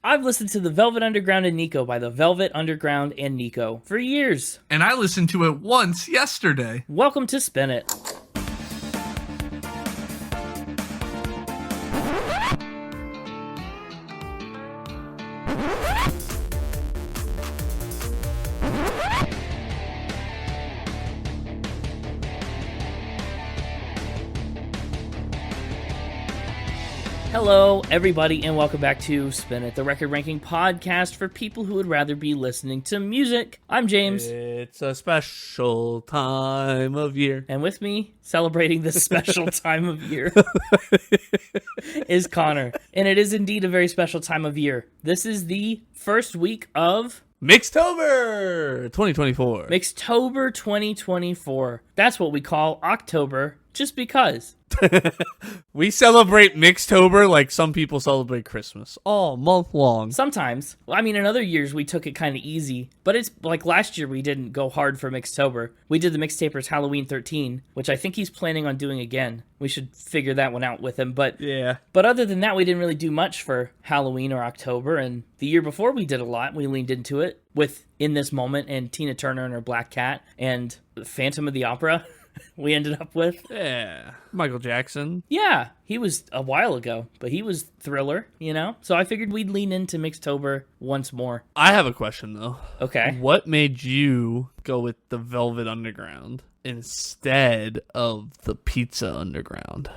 I've listened to the Velvet Underground and Nico by the Velvet Underground and Nico for years. And I listened to it once yesterday. Welcome to Spin It. Hello, everybody, and welcome back to Spin It, the record ranking podcast for people who would rather be listening to music. I'm James. It's a special time of year. And with me, celebrating this special time of year, is Connor. And it is indeed a very special time of year. This is the first week of Mixtober 2024. Mixtober 2024. That's what we call October, just because. We celebrate Mixtober like some people celebrate Christmas all month long. Sometimes. Well, I mean, in other years, we took it kind of easy. But it's like last year, we didn't go hard for Mixtober. We did the Mixtaper's Halloween 13, which I think he's planning on doing again. We should figure that one out with him. But yeah. But other than that, we didn't really do much for Halloween or October. And the year before, we did a lot. We leaned into it with In This Moment and Tina Turner and her Black Cat and Phantom of the Opera. We ended up with. Yeah. Michael Jackson. Yeah, he was a while ago, but he was Thriller, you know? So I figured we'd lean into Mixtober once more. I have a question, though. Okay. What made you go with the Velvet Underground instead of the Pizza Underground?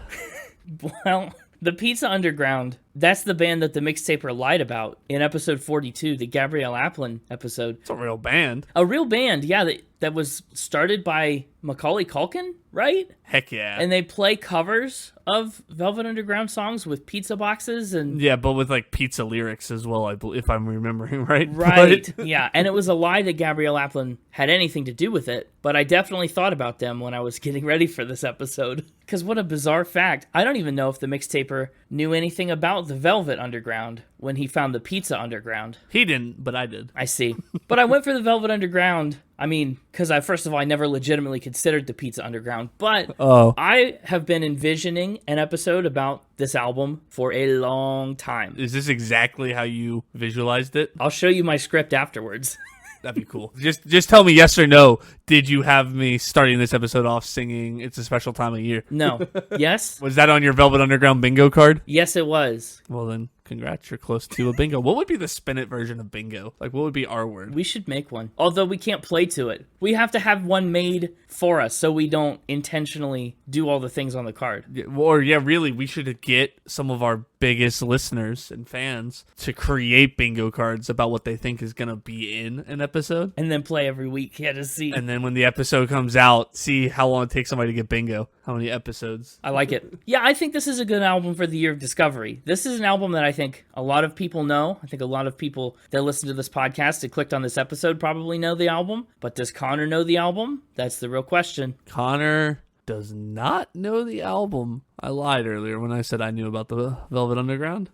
Well, the Pizza Underground, that's the band that the Mixtaper lied about in episode 42, the Gabrielle Aplin episode. It's a real band. A real band, yeah, that was started by Macaulay Culkin, right? Heck yeah. And they play covers of Velvet Underground songs with pizza boxes and... Yeah, but with like pizza lyrics as well, if I'm remembering right. Right, yeah. And it was a lie that Gabrielle Aplin had anything to do with it, but I definitely thought about them when I was getting ready for this episode. Because what a bizarre fact. I don't even know if the Mixtaper knew anything about the Velvet Underground when he found the Pizza Underground. He didn't, but I did. I see. But I went for the Velvet Underground, I mean, because first of all, I never legitimately considered the Pizza Underground, but I have been envisioning an episode about this album for a long time. Is this exactly how you visualized it? I'll show you my script afterwards. That'd be cool. Just tell me yes or no. Did you have me starting this episode off singing It's a Special Time of Year? No. Yes? Was that on your Velvet Underground bingo card? Yes, it was. Well then, congrats, you're close to a bingo. What would be the Spin It version of bingo? Like, what would be our word? We should make one. Although we can't play to it. We have to have one made for us so we don't intentionally do all the things on the card. Really, we should get some of our biggest listeners and fans to create bingo cards about what they think is going to be in an episode. And then play every week, to see. And then when the episode comes out, see how long it takes somebody to get bingo. How many episodes. I like it. Yeah, I think this is a good album for the year of discovery. This is an album that I think a lot of people know. I think a lot of people that listen to this podcast and clicked on this episode probably know the album. But does Connor know the album? That's the real question. Connor does not know the album. I lied earlier when I said I knew about the Velvet Underground.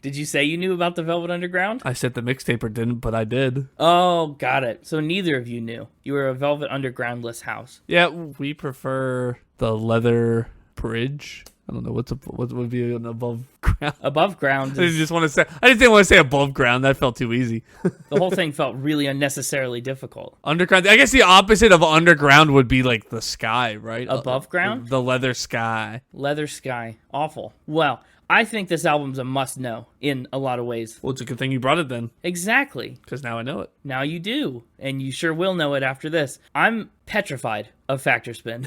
Did you say you knew about the Velvet Underground? I said the Mixtaper didn't, but I did. Oh, got it. So neither of you knew. You were a Velvet Undergroundless house. Yeah, we prefer the leather bridge. I don't know what would be an above ground. Above ground. I didn't want to say above ground. That felt too easy. The whole thing felt really unnecessarily difficult. Underground. I guess the opposite of underground would be like the sky, right? Above ground? The leather sky. Leather sky. Awful. Well, I think this album's a must-know in a lot of ways. Well, it's a good thing you brought it then. Exactly. Because now I know it. Now you do. And you sure will know it after this. I'm petrified of Factor Spin.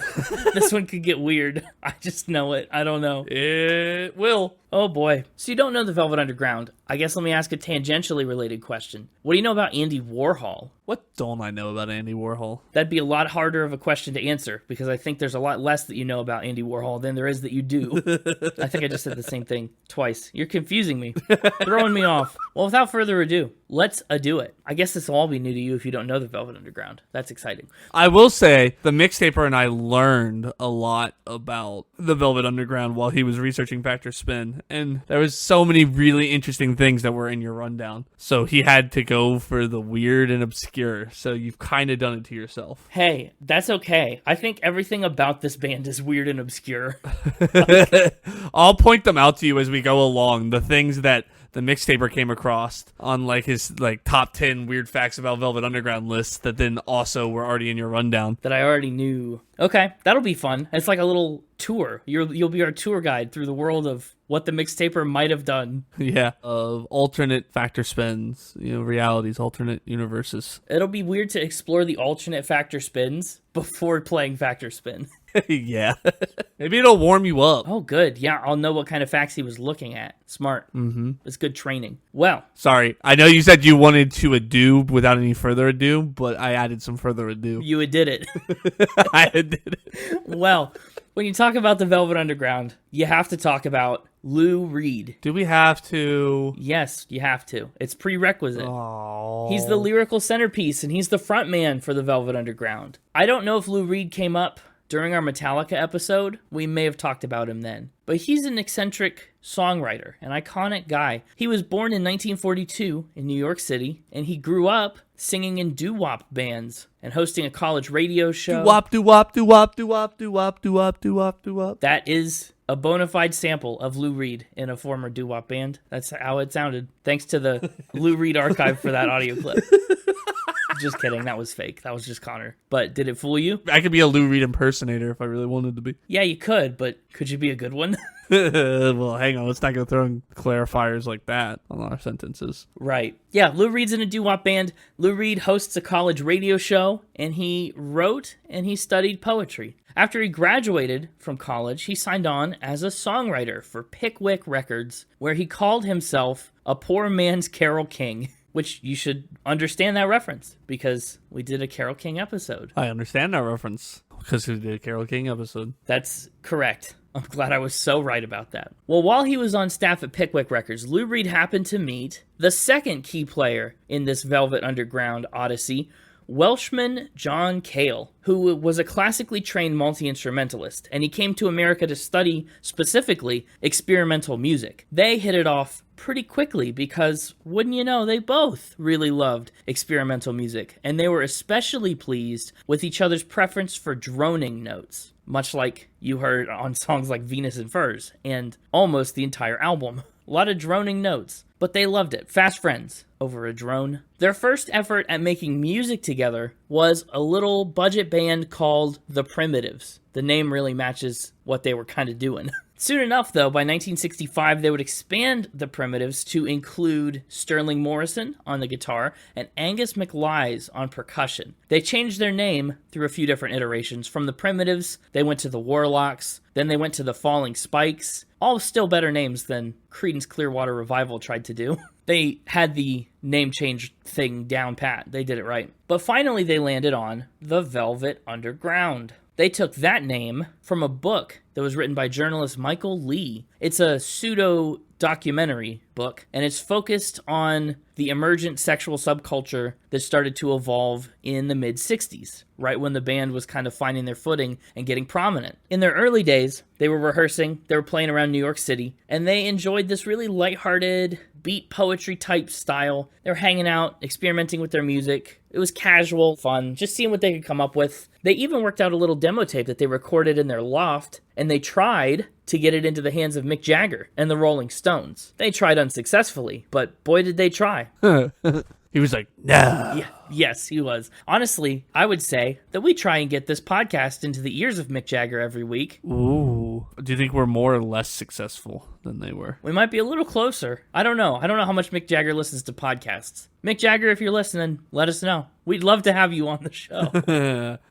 This one could get weird. I just know it. I don't know. It will. Oh boy. So you don't know the Velvet Underground. I guess let me ask a tangentially related question. What do you know about Andy Warhol? What don't I know about Andy Warhol? That'd be a lot harder of a question to answer because I think there's a lot less that you know about Andy Warhol than there is that you do. I think I just said the same thing twice. You're confusing me. Throwing me off. Well, without further ado, let's do it. I guess this will all be new to you if you don't know the Velvet Underground. That's exciting. I will say the Mixtaper and I learned a lot about the Velvet Underground while he was researching Factor Spin, and there was so many really interesting things that were in your rundown. So he had to go for the weird and obscure. So you've kind of done it to yourself. Hey, that's okay. I think everything about this band is weird and obscure. I'll point them out to you as we go along. The things that the Mixtaper came across on like his like top 10 weird facts about Velvet Underground list that then also were already in your rundown. That I already knew. Okay, that'll be fun. It's like a little tour. You'll be our tour guide through the world of what the Mixtaper might have done. Yeah, of alternate factor spins, realities, alternate universes. It'll be weird to explore the alternate factor spins before playing factor spin. Yeah. Maybe it'll warm you up. Oh, good. Yeah, I'll know what kind of facts he was looking at. Smart. Mm-hmm. It's good training. Well. Sorry, I know you said you wanted to ado without any further ado, but I added some further ado. You did it. I did it. Well, when you talk about the Velvet Underground, you have to talk about Lou Reed. Do we have to? Yes, you have to. It's prerequisite. Oh. He's the lyrical centerpiece, and he's the front man for the Velvet Underground. I don't know if Lou Reed came up during our Metallica episode. We may have talked about him then. But he's an eccentric songwriter, an iconic guy. He was born in 1942 in New York City, and he grew up singing in doo-wop bands and hosting a college radio show. Doo-wop, doo-wop, doo-wop, doo-wop, doo-wop, doo-wop, doo-wop, doo-wop. That is a bona fide sample of Lou Reed in a former doo-wop band. That's how it sounded. Thanks to the Lou Reed archive for that audio clip. Just kidding. That was fake. That was just Connor. But did it fool you? I could be a Lou Reed impersonator if I really wanted to be. Yeah, you could, but could you be a good one? Well, hang on. Let's not go throwing clarifiers like that on our sentences. Right. Yeah, Lou Reed's in a doo-wop band. Lou Reed hosts a college radio show, and he wrote and he studied poetry. After he graduated from college, he signed on as a songwriter for Pickwick Records, where he called himself a poor man's Carole King. Which you should understand that reference because we did a Carole King episode. I understand that reference because we did a Carole King episode. That's correct. I'm glad I was so right about that. Well, while he was on staff at Pickwick Records, Lou Reed happened to meet the second key player in this Velvet Underground odyssey, Welshman John Cale, who was a classically trained multi-instrumentalist, and he came to America to study, specifically, experimental music. They hit it off pretty quickly because, wouldn't you know, they both really loved experimental music, and they were especially pleased with each other's preference for droning notes, much like you heard on songs like Venus and Furs, and almost the entire album. A lot of droning notes, but they loved it. Fast friends over a drone. Their first effort at making music together was a little budget band called The Primitives. The name really matches what they were kind of doing. Soon enough, though, by 1965, they would expand the Primitives to include Sterling Morrison on the guitar and Angus MacLise on percussion. They changed their name through a few different iterations. From the Primitives, they went to the Warlocks, then they went to the Falling Spikes, all still better names than Creedence Clearwater Revival tried to do. They had the name change thing down pat. They did it right. But finally, they landed on the Velvet Underground. They took that name from a book that was written by journalist Michael Lee. It's a pseudo-documentary book, and it's focused on the emergent sexual subculture that started to evolve in the mid-60s, right when the band was kind of finding their footing and getting prominent. In their early days, they were rehearsing, they were playing around New York City, and they enjoyed this really lighthearted, beat poetry type style. They were hanging out, experimenting with their music. It was casual, fun, just seeing what they could come up with. They even worked out a little demo tape that they recorded in their loft, and they tried to get it into the hands of Mick Jagger and the Rolling Stones. They tried unsuccessfully, but boy did they try. He was like, no. Yeah, yes, he was. Honestly, I would say that we try and get this podcast into the ears of Mick Jagger every week. Ooh. Do you think we're more or less successful than they were? We might be a little closer. I don't know. I don't know how much Mick Jagger listens to podcasts. Mick Jagger, if you're listening, let us know. We'd love to have you on the show.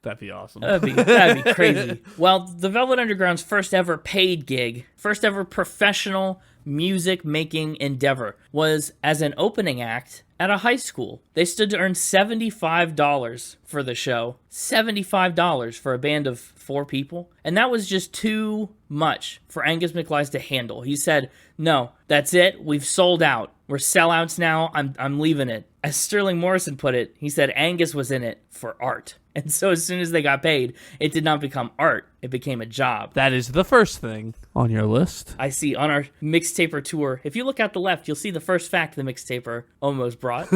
That'd be awesome. That'd be crazy. Well, the Velvet Underground's first ever paid gig, first ever professional music making endeavor, was as an opening act at a high school. They stood to earn $75 for the show. $75 for a band of 4 people. And that was just too much for Angus MacLise to handle. He said, no, that's it. We've sold out. We're sellouts now. I'm leaving it. As Sterling Morrison put it, he said Angus was in it for art. And so as soon as they got paid, it did not become art. It became a job. That is the first thing on your list. I see on our Mixtaper tour, if you look out the left, you'll see the first fact the Mixtaper almost brought.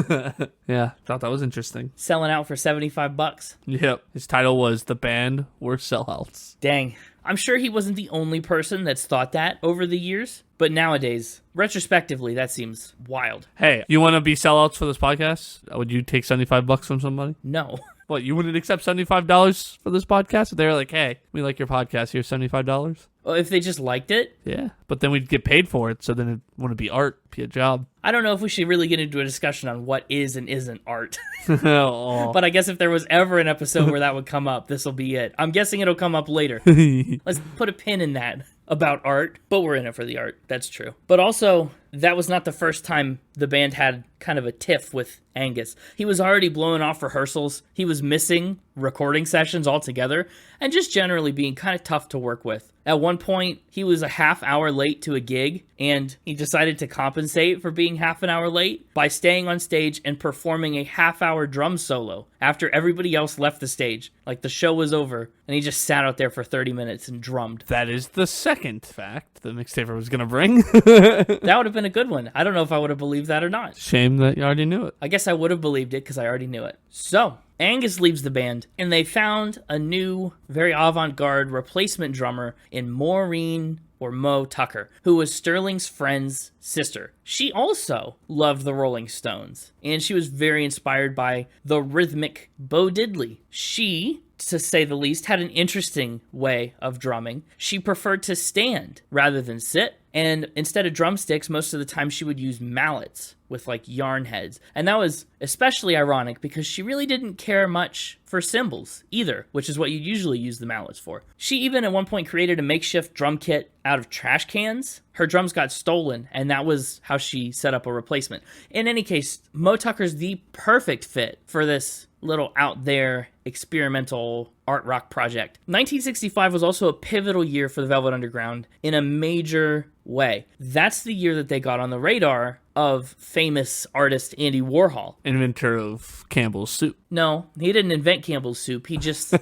Yeah, thought that was interesting. Selling out for $75. Yep. His title was The Band Were Sellouts. Dang. I'm sure he wasn't the only person that's thought that over the years, but nowadays, retrospectively, that seems wild. Hey, you want to be sellouts for this podcast? Would you take $75 from somebody? No. What, you wouldn't accept $75 for this podcast? If they were like, hey, we like your podcast, here's $75? Well, if they just liked it, Yeah, but then we'd get paid for it, so then it wouldn't be art, be a job. I don't know if we should really get into a discussion on what is and isn't art. Oh. But I guess if there was ever an episode where that would come up, this will be it. I'm guessing it'll come up later. Let's put a pin in that about art, but we're in it for the art. That's true. But also, that was not the first time the band had kind of a tiff with Angus. He was already blowing off rehearsals. He was missing recording sessions altogether and just generally being kind of tough to work with. At one point, he was a half hour late to a gig, and he decided to compensate for being half an hour late by staying on stage and performing a half-hour drum solo after everybody else left the stage. Like, the show was over, and he just sat out there for 30 minutes and drummed. That is the second fact the Mixtaper was going to bring. That would have been a good one. I don't know if I would have believed that or not. Shame that you already knew it. I guess I would have believed it because I already knew it. So, Angus leaves the band, and they found a new, very avant-garde replacement drummer in Maureen or Mo Tucker, who was Sterling's friend's sister. She also loved the Rolling Stones, and she was very inspired by the rhythmic Bo Diddley. She, to say the least, had an interesting way of drumming. She preferred to stand rather than sit, and instead of drumsticks, most of the time she would use mallets with like yarn heads. And that was especially ironic because she really didn't care much for cymbals either, which is what you usually use the mallets for. She even at one point created a makeshift drum kit out of trash cans. Her drums got stolen, and that was how she set up a replacement. In any case, Mo Tucker's the perfect fit for this little out there experimental art rock project. 1965 was also a pivotal year for the Velvet Underground in a major way. That's the year that they got on the radar of famous artist Andy Warhol. Inventor of Campbell's soup. No, he didn't invent Campbell's soup. He just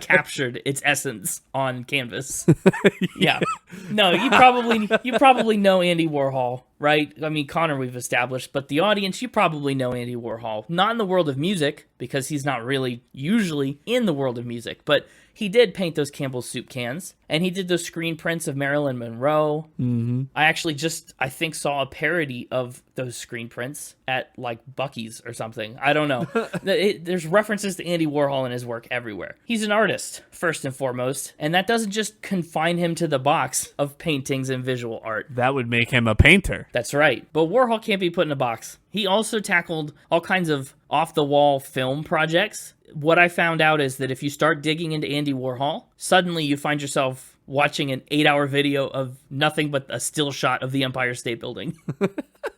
captured its essence on canvas. Yeah. No, you probably know Andy Warhol, right? I mean, Connor we've established, but the audience, you probably know Andy Warhol. Not in the world of music, because he's not really usually in the world of music, but he did paint those Campbell's soup cans, and he did those screen prints of Marilyn Monroe. Mm-hmm. I actually I think saw a parody of those screen prints at, like, Buc-ee's or something. I don't know. There's references to Andy Warhol in his work everywhere. He's an artist, first and foremost, and that doesn't just confine him to the box of paintings and visual art. That would make him a painter. That's right. But Warhol can't be put in a box. He also tackled all kinds of off-the-wall film projects. What I found out is that if you start digging into Andy Warhol, suddenly you find yourself watching an 8-hour video of nothing but a still shot of the Empire State Building.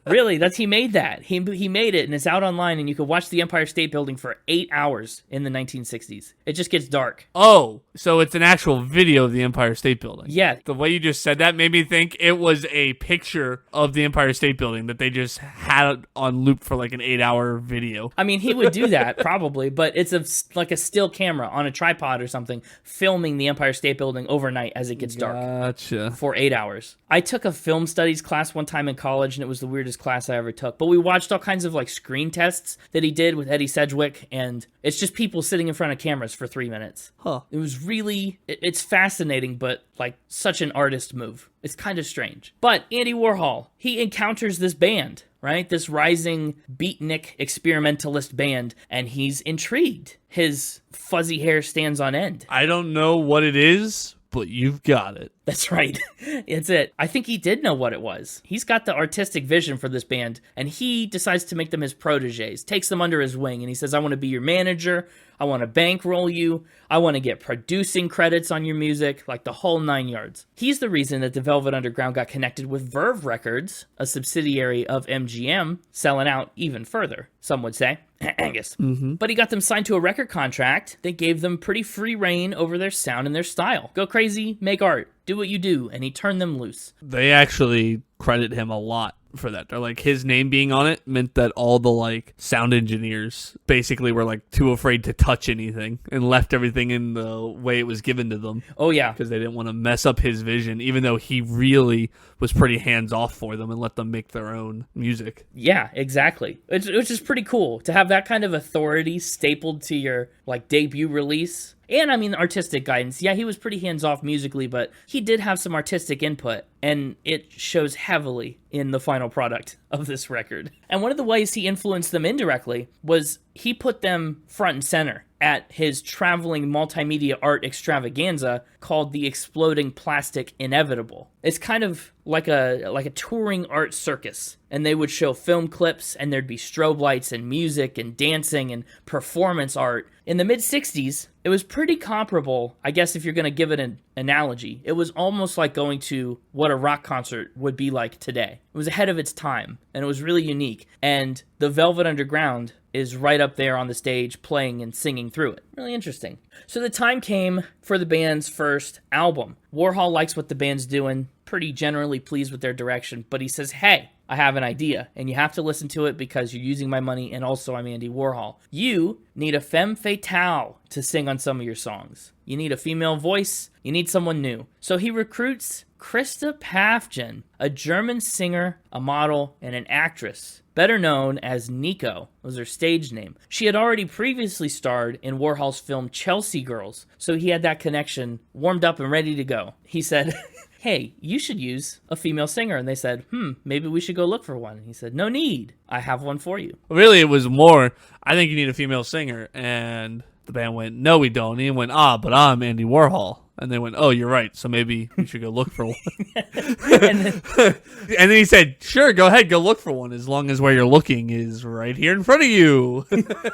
Really, he made that. He made it, and it's out online, and you could watch the Empire State Building for 8 hours in the 1960s. It just gets dark. Oh, so it's an actual video of the Empire State Building. Yeah. The way you just said that made me think it was a picture of the Empire State Building that they just had on loop for like an 8-hour video. I mean, he would do that probably, but it's like a still camera on a tripod or something filming the Empire State Building overnight as it gets dark. Gotcha. For 8 hours. I took a film studies class one time in college, and it was the weirdest class I ever took. But we watched all kinds of like screen tests that he did with Eddie Sedgwick, and it's just people sitting in front of cameras for 3 minutes. Huh. It was really, it's fascinating, but like such an artist move. It's kind of strange. But Andy Warhol, he encounters this band, right? This rising beatnik experimentalist band, and he's intrigued. His fuzzy hair stands on end. I don't know what it is, but you've got it. That's right. It's it. I think he did know what it was. He's got the artistic vision for this band, and he decides to make them his proteges, takes them under his wing, and he says, I want to be your manager. I want to bankroll you. I want to get producing credits on your music, like the whole 9 yards. He's the reason that the Velvet Underground got connected with Verve Records, a subsidiary of MGM, selling out even further, some would say. Angus. Mm-hmm. But he got them signed to a record contract that gave them pretty free reign over their sound and their style. Go crazy, make art, do what you do, and he turned them loose. They actually credit him a lot for that. They're like, his name being on it meant that all the like sound engineers basically were like too afraid to touch anything and left everything in the way it was given to them. Oh, yeah. Because they didn't want to mess up his vision, even though he really was pretty hands off for them and let them make their own music. Yeah, exactly. Which is pretty cool to have that kind of authority stapled to your like debut release. And I mean, artistic guidance. Yeah, he was pretty hands-off musically, but he did have some artistic input, and it shows heavily in the final product of this record. And one of the ways he influenced them indirectly was he put them front and center at his traveling multimedia art extravaganza called the Exploding Plastic Inevitable. It's kind of like a touring art circus, and they would show film clips, and there'd be strobe lights and music and dancing and performance art. In the mid-60s, it was pretty comparable, I guess if you're going to give it an analogy. It was almost like going to what a rock concert would be like today. It was ahead of its time, and it was really unique. And the Velvet Underground is right up there on the stage playing and singing through it. Really interesting. So the time came for the band's first album. Warhol likes what the band's doing, pretty generally pleased with their direction, but he says, hey, I have an idea, and you have to listen to it because you're using my money, and also I'm Andy Warhol. You need a femme fatale to sing on some of your songs. You need a female voice. You need someone new. So he recruits Krista Pafgen, a German singer, a model, and an actress, better known as Nico, was her stage name. She had already previously starred in Warhol's film Chelsea Girls, so he had that connection warmed up and ready to go. He said, hey, you should use a female singer. And they said, maybe we should go look for one. And he said, no need. I have one for you. Really, it was more, I think you need a female singer. And the band went, no, we don't. And he went, but I'm Andy Warhol. And they went, oh, you're right. So maybe we should go look for one. and then he said, sure, go ahead, go look for one, as long as where you're looking is right here in front of you.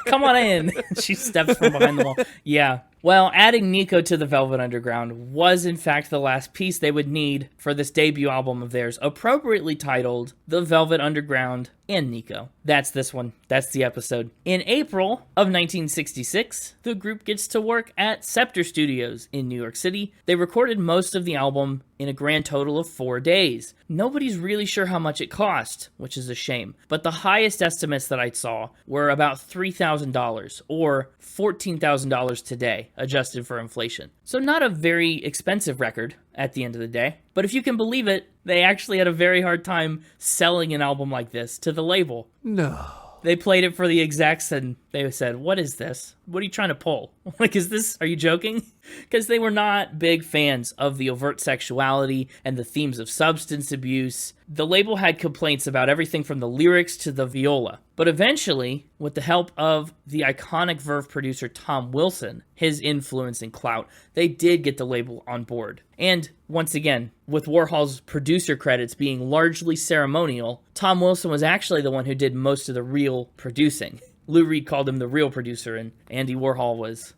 Come on in. She steps from behind the wall. Yeah. Well, adding Nico to the Velvet Underground was in fact the last piece they would need for this debut album of theirs, appropriately titled The Velvet Underground and Nico. That's this one. That's the episode. In April of 1966, the group gets to work at Scepter Studios in New York City. They recorded most of the album in a grand total of 4 days. Nobody's really sure how much it cost, which is a shame. But the highest estimates that I saw were about $3,000 or $14,000 today, adjusted for inflation. So not a very expensive record at the end of the day. But if you can believe it, they actually had a very hard time selling an album like this to the label. No. They played it for the execs and they said, what is this? What are you trying to pull? Like, are you joking? Because they were not big fans of the overt sexuality and the themes of substance abuse. The label had complaints about everything from the lyrics to the viola. But eventually, with the help of the iconic Verve producer Tom Wilson, his influence and clout, they did get the label on board. And once again, with Warhol's producer credits being largely ceremonial, Tom Wilson was actually the one who did most of the real producing. Lou Reed called him the real producer, and Andy Warhol was,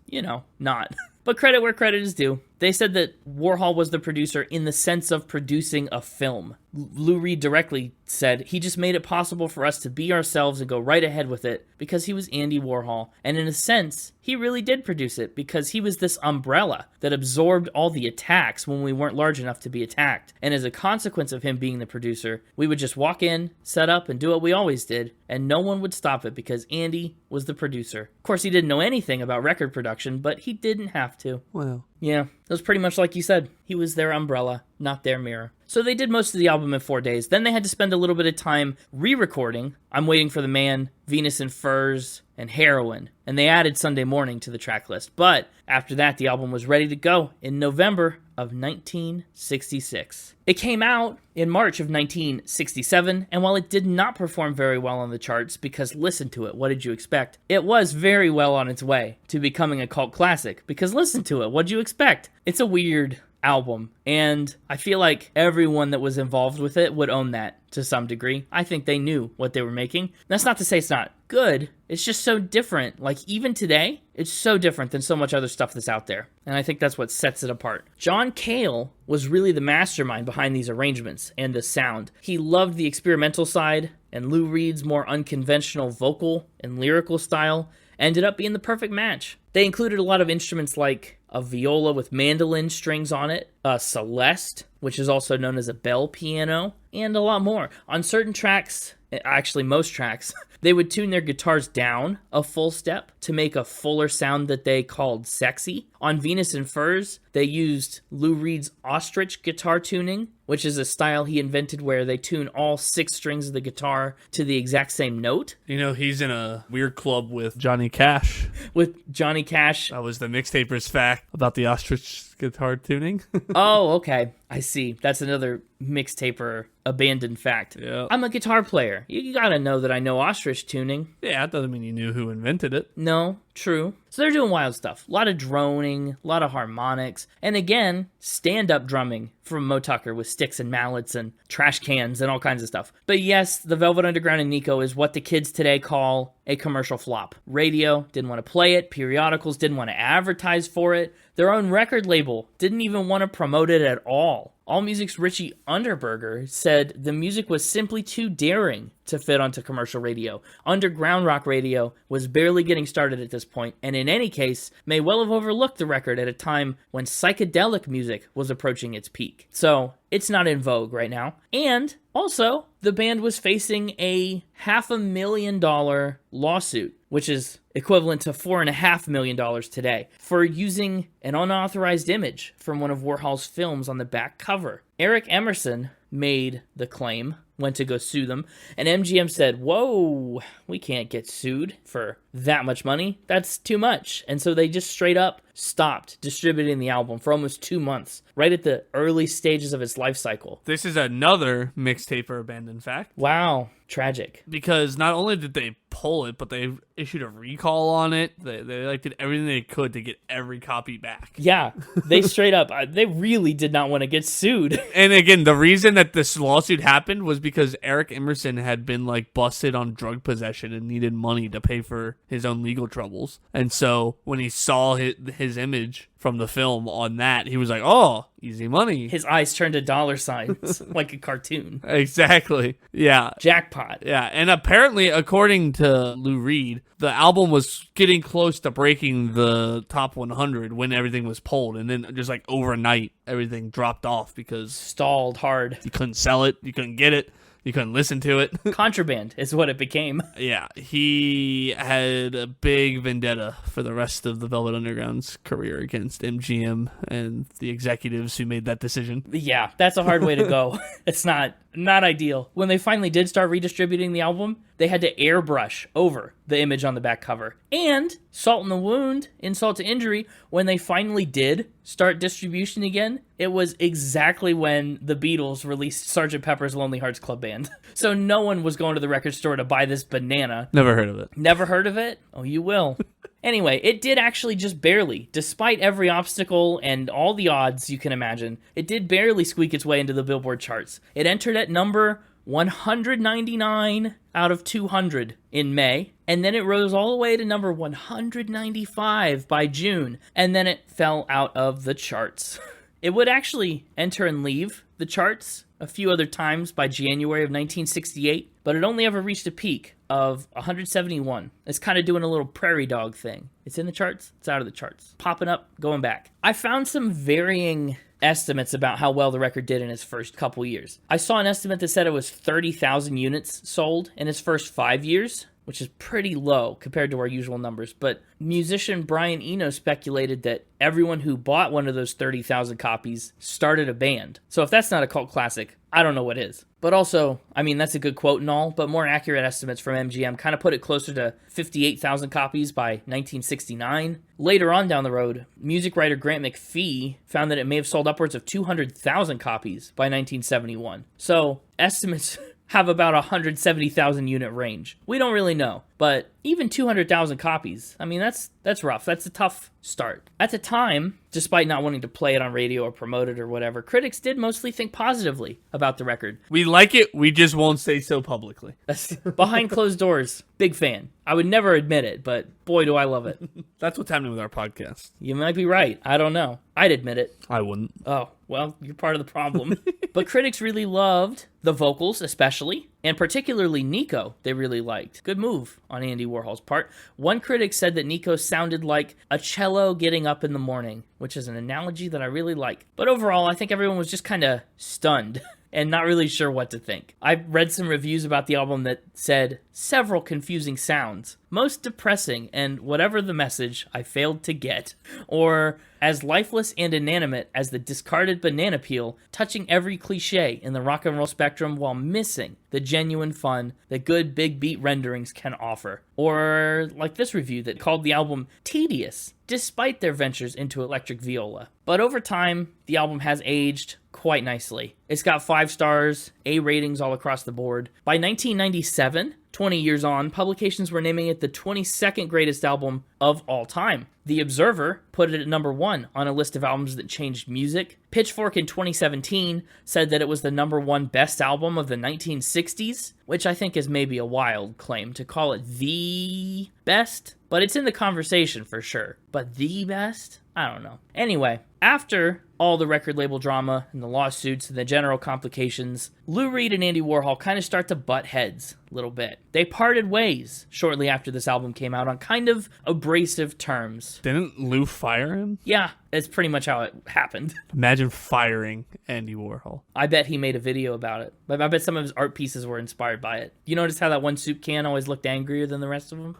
not. But credit where credit is due. They said that Warhol was the producer in the sense of producing a film. Lou Reed directly said he just made it possible for us to be ourselves and go right ahead with it because he was Andy Warhol. And in a sense, he really did produce it because he was this umbrella that absorbed all the attacks when we weren't large enough to be attacked. And as a consequence of him being the producer, we would just walk in, set up, and do what we always did, and no one would stop it because Andy was the producer. Of course, he didn't know anything about record production, but he didn't have to. Wow. Yeah, it was pretty much like you said. He was their umbrella, not their mirror. So they did most of the album in 4 days. Then they had to spend a little bit of time re-recording I'm Waiting for the Man, Venus in Furs, and Heroin. And they added Sunday Morning to the track list. But after that, the album was ready to go in November of 1966. It came out in March of 1967, and while it did not perform very well on the charts, because listen to it, what did you expect? It was very well on its way to becoming a cult classic, because listen to it, what did you expect? It's a weird album, and I feel like everyone that was involved with it would own that to some degree. I think they knew what they were making. That's not to say it's not good. It's just so different. Like, even today, it's so different than so much other stuff that's out there. And I think that's what sets it apart. John Cale was really the mastermind behind these arrangements and the sound. He loved the experimental side, and Lou Reed's more unconventional vocal and lyrical style ended up being the perfect match. They included a lot of instruments like a viola with mandolin strings on it, a celeste, which is also known as a bell piano, and a lot more. On certain tracks, actually most tracks, they would tune their guitars down a full step to make a fuller sound that they called sexy. On Venus and Furs, they used Lou Reed's ostrich guitar tuning, which is a style he invented where they tune all 6 strings of the guitar to the exact same note. You know, he's in a weird club with Johnny Cash. With Johnny Cash. That was the Mixtaper's fact about the ostrich guitar tuning. Oh, okay. I see. That's another Mixtaper abandoned fact. Yeah. I'm a guitar player. You gotta know that I know ostrich tuning. Yeah, that doesn't mean you knew who invented it. No, true. So they're doing wild stuff. A lot of droning, a lot of harmonics, and again, stand-up drumming from Mo Tucker with sticks and mallets and trash cans and all kinds of stuff. But yes, the Velvet Underground and Nico is what the kids today call a commercial flop. Radio didn't want to play it. Periodicals didn't want to advertise for it. Their own record label didn't even want to promote it at all. AllMusic's Richie Underberger said the music was simply too daring to fit onto commercial radio. Underground rock radio was barely getting started at this point, and in any case, may well have overlooked the record at a time when psychedelic music was approaching its peak. So, it's not in vogue right now. And also, the band was facing a $500,000 lawsuit, which is equivalent to $4.5 million today, for using an unauthorized image from one of Warhol's films on the back cover. Eric Emerson made the claim, went to go sue them, and MGM said, whoa, we can't get sued for that much money. That's too much. And so they just straight up stopped distributing the album for almost 2 months, right at the early stages of its life cycle. This is another Mixtaper abandoned fact. Wow, tragic. Because not only did they pull it, but they issued a recall on it. They like did everything they could to get every copy back. Yeah, they straight up, they really did not want to get sued. And again, the reason that this lawsuit happened was because Eric Emerson had been like busted on drug possession and needed money to pay for his own legal troubles. And so when he saw his image from the film on that, he was like, oh, easy money. His eyes turned to dollar signs like a cartoon. Exactly. Yeah. Jackpot. Yeah. And apparently, according to Lou Reed, the album was getting close to breaking the top 100 when everything was pulled. And then just like overnight, everything dropped off because Stalled hard. you couldn't sell it. You couldn't get it. You couldn't listen to it. Contraband is what it became. Yeah, he had a big vendetta for the rest of the Velvet Underground's career against MGM and the executives who made that decision. Yeah, that's a hard way to go. It's not ideal. When they finally did start redistributing the album, they had to airbrush over the image on the back cover. And, salt in the wound, insult to injury, when they finally did start distribution again, it was exactly when the Beatles released Sgt. Pepper's Lonely Hearts Club Band. So no one was going to the record store to buy this banana. Never heard of it. Never heard of it? Oh, you will. Anyway, it did actually just barely, despite every obstacle and all the odds you can imagine, it did barely squeak its way into the Billboard charts. It entered at number 199 out of 200 in May, and then it rose all the way to number 195 by June, and then it fell out of the charts. It would actually enter and leave the charts a few other times by January of 1968, but it only ever reached a peak of 171. It's kind of doing a little prairie dog thing. It's in the charts, it's out of the charts. Popping up, going back. I found some varying estimates about how well the record did in its first couple years. I saw an estimate that said it was 30,000 units sold in its first 5 years, which is pretty low compared to our usual numbers, but musician Brian Eno speculated that everyone who bought one of those 30,000 copies started a band. So if that's not a cult classic, I don't know what is. But also, I mean, that's a good quote and all, but more accurate estimates from MGM kind of put it closer to 58,000 copies by 1969. Later on down the road, music writer Grant McPhee found that it may have sold upwards of 200,000 copies by 1971. So estimates have about 170,000 unit range. We don't really know, but even 200,000 copies, I mean, that's rough. That's a tough start. At the time, despite not wanting to play it on radio or promote it or whatever, critics did mostly think positively about the record. We like it, we just won't say so publicly. That's behind closed doors. Big fan. I would never admit it, but boy, do I love it. That's what's happening with our podcast. You might be right. I don't know. I'd admit it. I wouldn't. Oh, well, you're part of the problem. But critics really loved the vocals, especially, and particularly Nico, they really liked. Good move on Andy Warhol's part. One critic said that Nico sounded like a cello getting up in the morning, which is an analogy that I really like. But overall, I think everyone was just kind of stunned and not really sure what to think. I read some reviews about the album that said several confusing sounds, most depressing, and whatever the message, I failed to get. Or as lifeless and inanimate as the discarded banana peel, touching every cliche in the rock and roll spectrum while missing the genuine fun that good big beat renderings can offer. Or like this review that called the album tedious, despite their ventures into electric viola. But over time, the album has aged quite nicely. It's got 5 stars, A ratings all across the board. By 1997, 20 years on, publications were naming it the 22nd greatest album of all time. The Observer put it at number 1 on a list of albums that changed music. Pitchfork in 2017 said that it was the number 1 best album of the 1960s, which I think is maybe a wild claim to call it the best, but it's in the conversation for sure. But the best? I don't know. Anyway, after all the record label drama and the lawsuits and the general complications, Lou Reed and Andy Warhol kind of start to butt heads a little bit. They parted ways shortly after this album came out on kind of abrasive terms. Didn't Lou fire him? Yeah, that's pretty much how it happened. Imagine firing Andy Warhol. I bet he made a video about it. I bet some of his art pieces were inspired by it. You notice how that one soup can always looked angrier than the rest of them?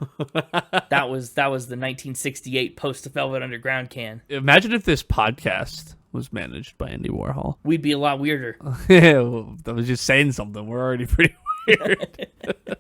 That was the 1968 post-Velvet Underground can. Imagine if this podcast was managed by Andy Warhol. We'd be a lot weirder. Yeah, well, I was just saying something. We're already pretty weird.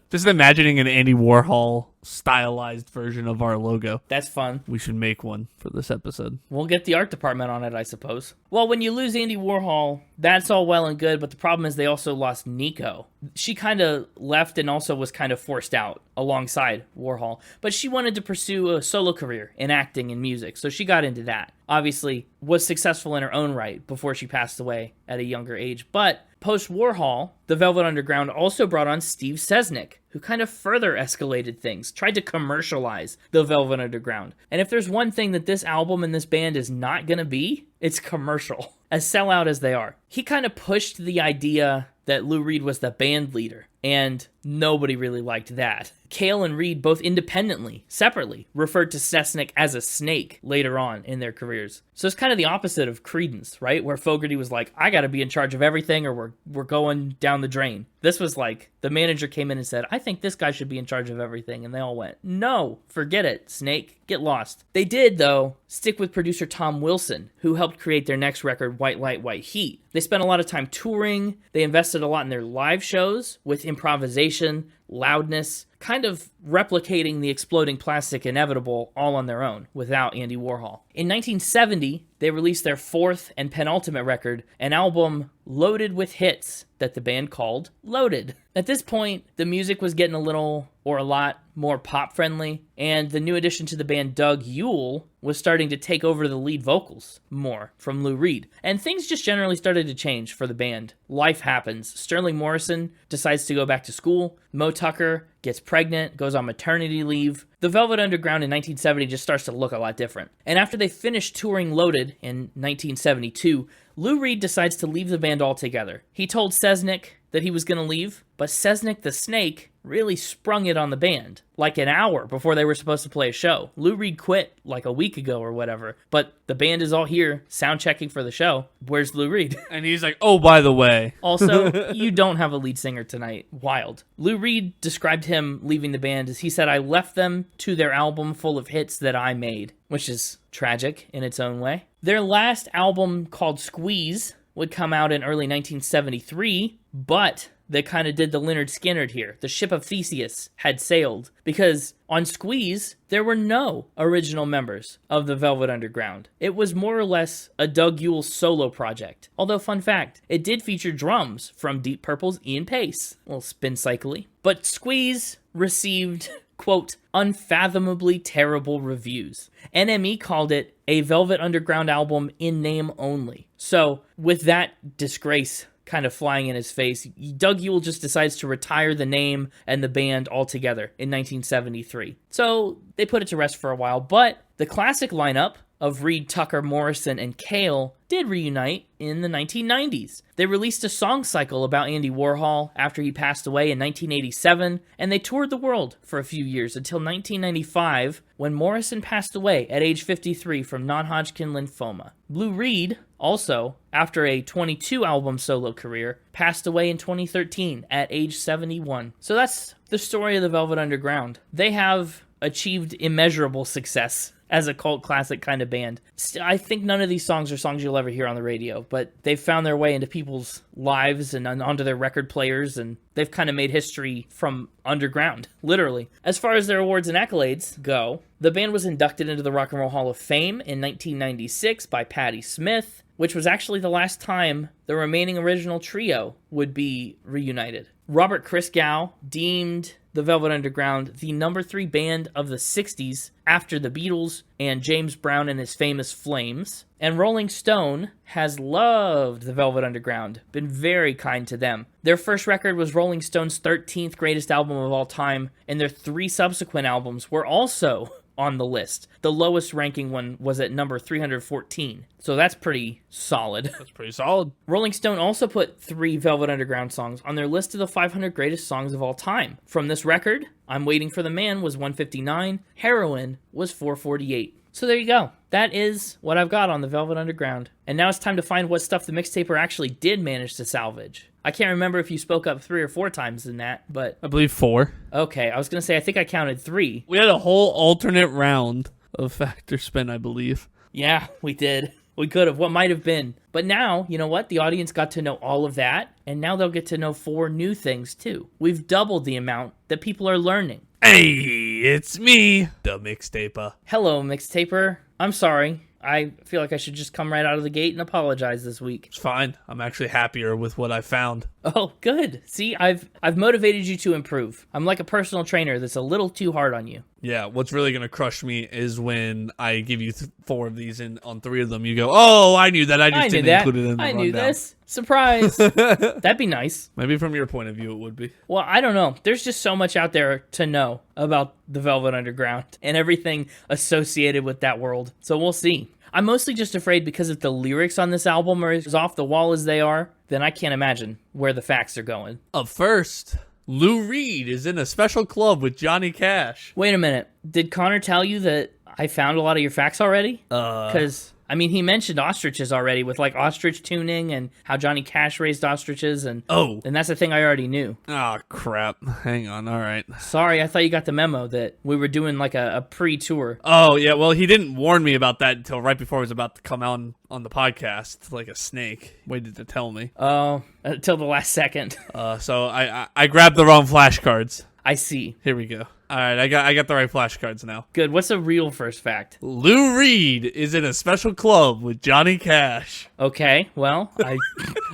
Just imagining an Andy Warhol stylized version of our logo. That's fun. We should make one for this episode. We'll get the art department on it, I suppose. Well, when you lose Andy Warhol, that's all well and good, but the problem is they also lost Nico. She kind of left and also was kind of forced out alongside Warhol, but she wanted to pursue a solo career in acting and music, so she got into that. Obviously, was successful in her own right before she passed away at a younger age, but post-Warhol, the Velvet Underground also brought on Steve Sesnick, who kind of further escalated things, tried to commercialize the Velvet Underground. And if there's one thing that this album and this band is not going to be, it's commercial, as sellout as they are. He kind of pushed the idea that Lou Reed was the band leader, and nobody really liked that. Cale and Reed both independently, separately, referred to Sesnick as a snake later on in their careers. So it's kind of the opposite of Creedence, right? Where Fogerty was like, I gotta be in charge of everything or we're going down the drain. This was like, the manager came in and said, I think this guy should be in charge of everything. And they all went, no, forget it, Snake, get lost. They did, though, stick with producer Tom Wilson, who helped create their next record, White Light, White Heat. They spent a lot of time touring. They invested a lot in their live shows with improvisation, loudness, kind of replicating the Exploding Plastic Inevitable all on their own without Andy Warhol. In 1970, they released their 4th and penultimate record, an album loaded with hits that the band called Loaded. At this point, the music was getting a lot more pop-friendly, and the new addition to the band, Doug Yule, was starting to take over the lead vocals more from Lou Reed. And things just generally started to change for the band. Life happens. Sterling Morrison decides to go back to school. Mo Tucker gets pregnant, goes on maternity leave. The Velvet Underground in 1970 just starts to look a lot different. And after they finish touring Loaded in 1972, Lou Reed decides to leave the band altogether. He told Sesnick that he was going to leave, but Sesnick the Snake really sprung it on the band, like an hour before they were supposed to play a show. Lou Reed quit like a week ago or whatever, but the band is all here, sound checking for the show. Where's Lou Reed? And he's like, oh, by the way. Also, you don't have a lead singer tonight. Wild. Lou Reed described him leaving the band as he said, I left them to their album full of hits that I made, which is tragic in its own way. Their last album, called Squeeze, would come out in early 1973, but they kind of did the Lynyrd Skynyrd here. The ship of Theseus had sailed, because on Squeeze, there were no original members of the Velvet Underground. It was more or less a Doug Yule solo project. Although, fun fact, it did feature drums from Deep Purple's Ian Pace. A little spin cycle-y. But Squeeze received, quote, unfathomably terrible reviews. NME called it a Velvet Underground album in name only. So, with that disgrace kind of flying in his face, Doug Yule just decides to retire the name and the band altogether in 1973. So they put it to rest for a while, but the classic lineup of Reed, Tucker, Morrison, and Cale did reunite in the 1990s. They released a song cycle about Andy Warhol after he passed away in 1987, and they toured the world for a few years until 1995, when Morrison passed away at age 53 from non-Hodgkin lymphoma. Lou Reed, also, after a 22-album solo career, passed away in 2013 at age 71. So that's the story of the Velvet Underground. They have achieved immeasurable success as a cult classic kind of band. I think none of these songs are songs you'll ever hear on the radio, but they've found their way into people's lives and onto their record players, and they've kind of made history from underground, literally. As far as their awards and accolades go, the band was inducted into the Rock and Roll Hall of Fame in 1996 by Patti Smith, which was actually the last time the remaining original trio would be reunited. Robert Christgau deemed the Velvet Underground the number 3 band of the 60s after the Beatles and James Brown and his famous Flames. And Rolling Stone has loved the Velvet Underground, been very kind to them. Their first record was Rolling Stone's 13th greatest album of all time, and their 3 subsequent albums were also on the list. The lowest ranking one was at number 314. So that's pretty solid. That's pretty solid. Rolling Stone also put 3 Velvet Underground songs on their list of the 500 greatest songs of all time. From this record, I'm Waiting for the Man was 159, Heroin was 448. So there you go. That is what I've got on the Velvet Underground. And now it's time to find what stuff the Mixtaper actually did manage to salvage. I can't remember if you spoke up 3 or 4 times in that, but... I believe 4. Okay, I was going to say, I think I counted 3. We had a whole alternate round of Factor Spin, I believe. Yeah, we did. We could have. What might have been. But now, you know what? The audience got to know all of that, and now they'll get to know 4 new things, too. We've doubled the amount that people are learning. Hey, it's me, the Mixtaper. Hello, Mixtaper. I'm sorry. I feel like I should just come right out of the gate and apologize this week. It's fine. I'm actually happier with what I found. Oh, good. See, I've motivated you to improve. I'm like a personal trainer that's a little too hard on you. Yeah, what's really going to crush me is when I give you 4 of these, and on 3 of them you go, oh, I knew that. I just didn't include it in the rundown. I knew this. Surprise. That'd be nice. Maybe from your point of view it would be. Well, I don't know. There's just so much out there to know about the Velvet Underground and everything associated with that world. So we'll see. I'm mostly just afraid because if the lyrics on this album are as off the wall as they are, then I can't imagine where the facts are going. Up first, Lou Reed is in a special club with Johnny Cash. Wait a minute. Did Connor tell you that I found a lot of your facts already? Because... I mean, he mentioned ostriches already with, like, ostrich tuning and how Johnny Cash raised ostriches, and that's a thing I already knew. Oh, crap. Hang on. All right. Sorry, I thought you got the memo that we were doing, like, a pre-tour. Oh, yeah. Well, he didn't warn me about that until right before I was about to come out on the podcast, like a snake. Waited to tell me. Oh, until the last second. So I grabbed the wrong flashcards. I see. Here we go. All right, I got the right flashcards now. Good. What's a real first fact? Lou Reed is in a special club with Johnny Cash. Okay, well,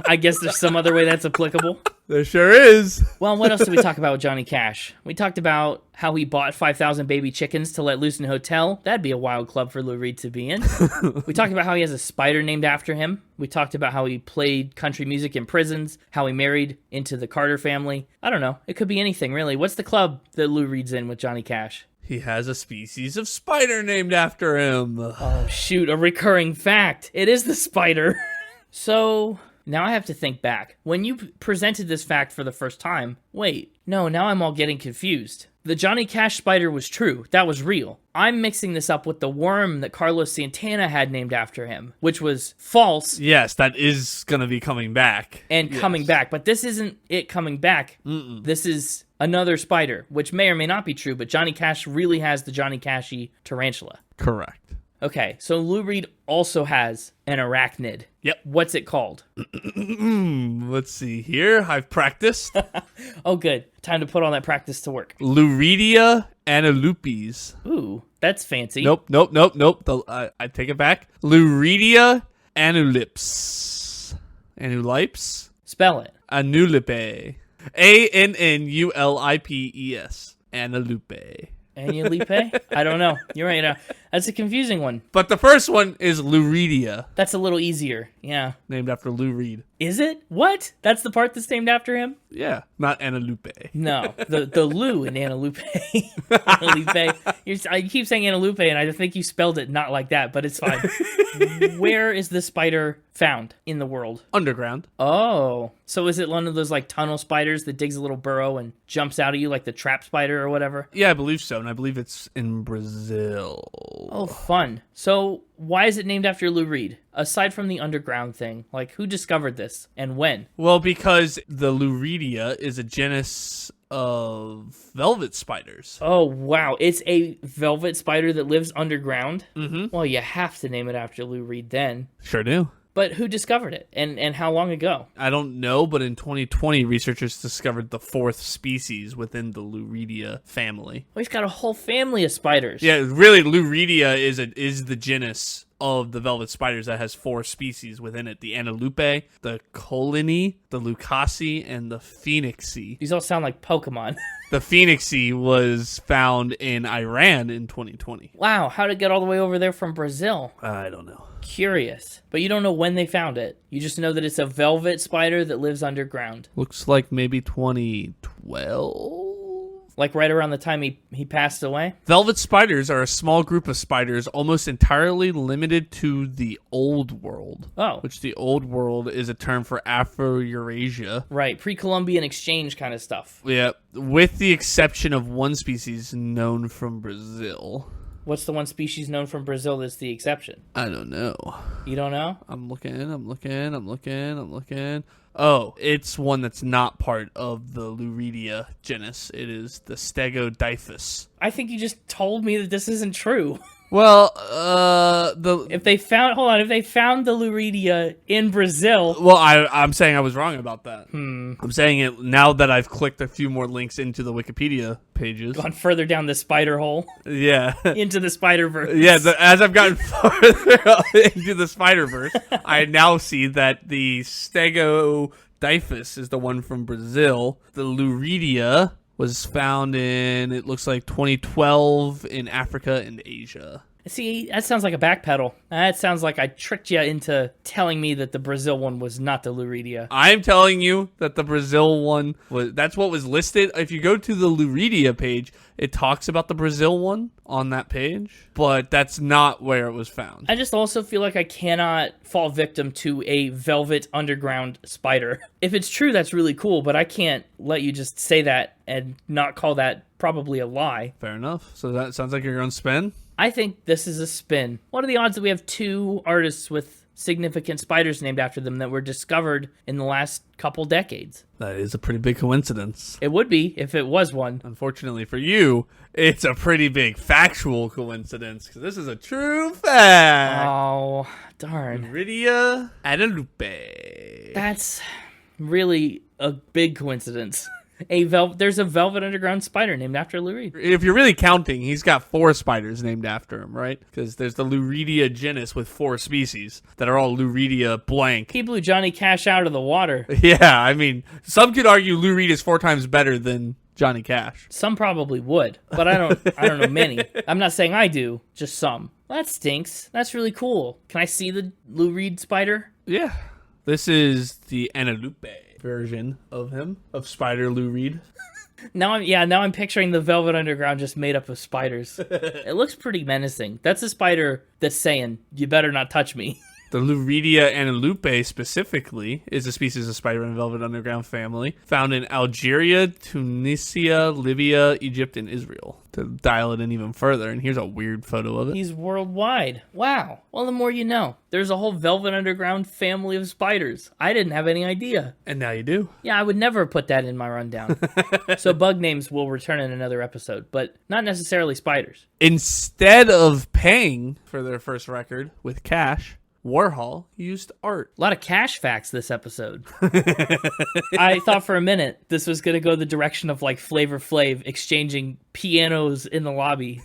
I guess there's some other way that's applicable. There sure is. Well, what else did we talk about with Johnny Cash? We talked about how he bought 5,000 baby chickens to let loose in a hotel. That'd be a wild club for Lou Reed to be in. We talked about how he has a spider named after him. We talked about how he played country music in prisons, how he married into the Carter family. I don't know. It could be anything, really. What's the club that Lou Reed's in with Johnny Cash? He has a species of spider named after him. Oh, shoot. A recurring fact. It is the spider. So... now I have to think back. When you presented this fact for the first time, wait, no, now I'm all getting confused. The Johnny Cash spider was true. That was real. I'm mixing this up with the worm that Carlos Santana had named after him, which was false. Yes, that is going to be coming back. And coming back. But this isn't it coming back. This is another spider, which may or may not be true, but Johnny Cash really has the Johnny Cashy tarantula. Correct. Okay, so Lou Reed also has an arachnid. Yep. What's it called? Let's see here. I've practiced. Oh, good. Time to put all that practice to work. Luridia anulupes. Ooh, that's fancy. Nope. I take it back. Luridia anulips. Anulipes? Spell it. Anulipe. ANNULIPES. Anulipe. Anulipe? I don't know. You're right. That's a confusing one. But the first one is Luridia. That's a little easier. Yeah. Named after Lou Reed. Is it? What? That's the part that's named after him? Yeah, not Antelope. No, the Lou in Antelope. Antelope. I keep saying Antelope, and I think you spelled it not like that, but it's fine. Where is the spider found in the world? Underground. Oh, so is it one of those like tunnel spiders that digs a little burrow and jumps out at you like the trap spider or whatever? Yeah, I believe so, and I believe it's in Brazil. Oh, fun. So why is it named after Lou Reed? Aside from the underground thing, like who discovered this and when? Well, because the Luridia is a genus of velvet spiders. Oh, wow. It's a velvet spider that lives underground? Mm-hmm. Well, you have to name it after Lou Reed then. Sure do. But who discovered it and how long ago? I don't know, but in 2020, researchers discovered the 4th species within the Luridia family. Oh, he's got a whole family of spiders. Yeah, really, Luridia is the genus of the velvet spiders that has 4 species within it: the Antelope, the Colini, the Lucasi, and the Phoenixi. These all sound like Pokemon. The Phoenixi was found in Iran in 2020. Wow, how'd it get all the way over there from Brazil? I don't know. Curious. But you don't know when they found it. You just know that it's a velvet spider that lives underground. Looks like maybe 2012? Like right around the time he passed away? Velvet spiders are a small group of spiders almost entirely limited to the Old World. Oh. Which the Old World is a term for Afro-Eurasia. Right, pre-Columbian exchange kind of stuff. Yeah, with the exception of one species known from Brazil. What's the one species known from Brazil that's the exception? I don't know. You don't know? I'm looking. Oh, it's one that's not part of the Luridia genus. It is the Stegodiphyus. I think you just told me that this isn't true. Well, If they found the Luridia in Brazil. Well, I'm saying I was wrong about that. I'm saying it now that I've clicked a few more links into the Wikipedia pages. Gone further down the spider hole. Yeah. Into the Spider-Verse. Yeah, as I've gotten farther into the Spider-Verse, I now see that the Stegodiphyus is the one from Brazil. The Luridia was found in, it looks like, 2012 in Africa and Asia. See, that sounds like a backpedal. That sounds like I tricked you into telling me that the Brazil one was not the Luridia. I'm telling you that the Brazil one that's what was listed. If you go to the Luridia page, it talks about the Brazil one on that page, but that's not where it was found. I just also feel like I cannot fall victim to a velvet underground spider. If it's true, that's really cool, but I can't let you just say that and not call that probably a lie. Fair enough. So that sounds like your own spin? I think this is a spin. What are the odds that we have 2 artists with significant spiders named after them that were discovered in the last couple decades? That is a pretty big coincidence. It would be if it was one. Unfortunately for you, it's a pretty big factual coincidence because this is a true fact. Oh, darn. Luridia Antelope. That's really a big coincidence. There's a Velvet Underground spider named after Lou Reed. If you're really counting, he's got 4 spiders named after him, right? Because there's the Luridia genus with 4 species that are all Luridia blank. He blew Johnny Cash out of the water. Yeah, I mean, some could argue Lou Reed is 4 times better than Johnny Cash. Some probably would, but I don't know many. I'm not saying I do, just some. Well, that stinks. That's really cool. Can I see the Lou Reed spider? Yeah. This is the Antelope version of him, of Spider Lou Reed. Now I'm picturing the Velvet Underground just made up of spiders. It looks pretty menacing. That's a spider that's saying, "You better not touch me." The Luridia Antelope specifically is a species of spider in the Velvet Underground family, found in Algeria, Tunisia, Libya, Egypt, and Israel. To dial it in even further, and here's a weird photo of it. He's worldwide. Wow. Well, the more you know. There's a whole Velvet Underground family of spiders. I didn't have any idea. And now you do. Yeah, I would never put that in my rundown. So bug names will return in another episode, but not necessarily spiders. Instead of paying for their first record with cash, Warhol used art. A lot of cash facts this episode. I thought for a minute this was going to go the direction of like Flavor Flav exchanging pianos in the lobby.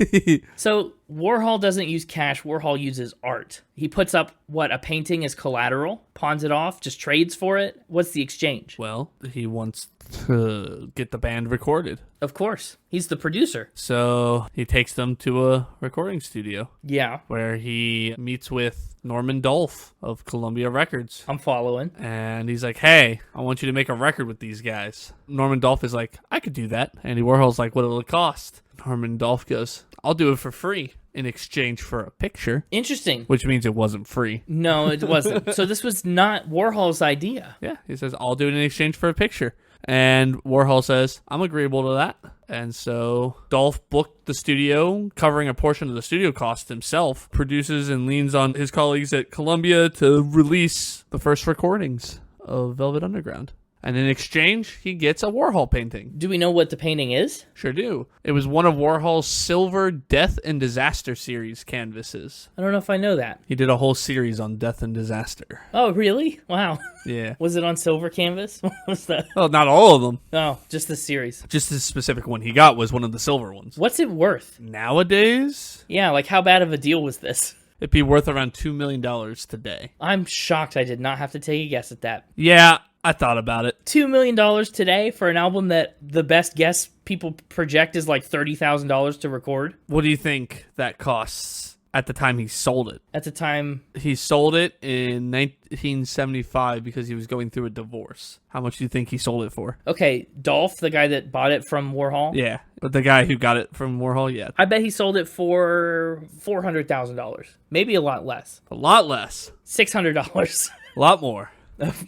So Warhol doesn't use cash. Warhol uses art. He puts up, a painting as collateral, pawns it off, just trades for it. What's the exchange? Well, he wants to get the band recorded. Of course. He's the producer. So he takes them to a recording studio Yeah, where he meets with Norman Dolph of Columbia Records. I'm following. And he's like, hey, I want you to make a record with these guys. Norman Dolph is like, I could do that. Andy Warhol's like, what'll it cost? Norman Dolph goes, I'll do it for free in exchange for a picture. Interesting. Which means it wasn't free. No, it wasn't. So this was not Warhol's idea. Yeah, he says, I'll do it in exchange for a picture. And Warhol says, I'm agreeable to that. And so Dolph booked the studio, covering a portion of the studio cost himself, produces and leans on his colleagues at Columbia to release the first recordings of Velvet Underground. And in exchange, he gets a Warhol painting. Do we know what the painting is? Sure do. It was one of Warhol's silver Death and Disaster series canvases. I don't know if I know that. He did a whole series on death and disaster. Oh, really? Wow. Yeah. Was it on silver canvas? What was that? Well, not all of them. Oh, just the series. Just the specific one he got was one of the silver ones. What's it worth? Nowadays, Yeah, like how bad of a deal was this? it'd be worth around $2 million today. I'm shocked I did not have to take a guess at that. Yeah, I thought about it. $2 million today for an album that the best guess people project is like $30,000 to record. What do you think that costs at the time he sold it? At the time, He sold it in 1975 because he was going through a divorce. How much do you think he sold it for? okay, Dolph, the guy that bought it from Warhol, Yeah, but the guy who got it from Warhol, yeah. I bet he sold it for $400,000. Maybe a lot less. A lot less. $600. A lot more.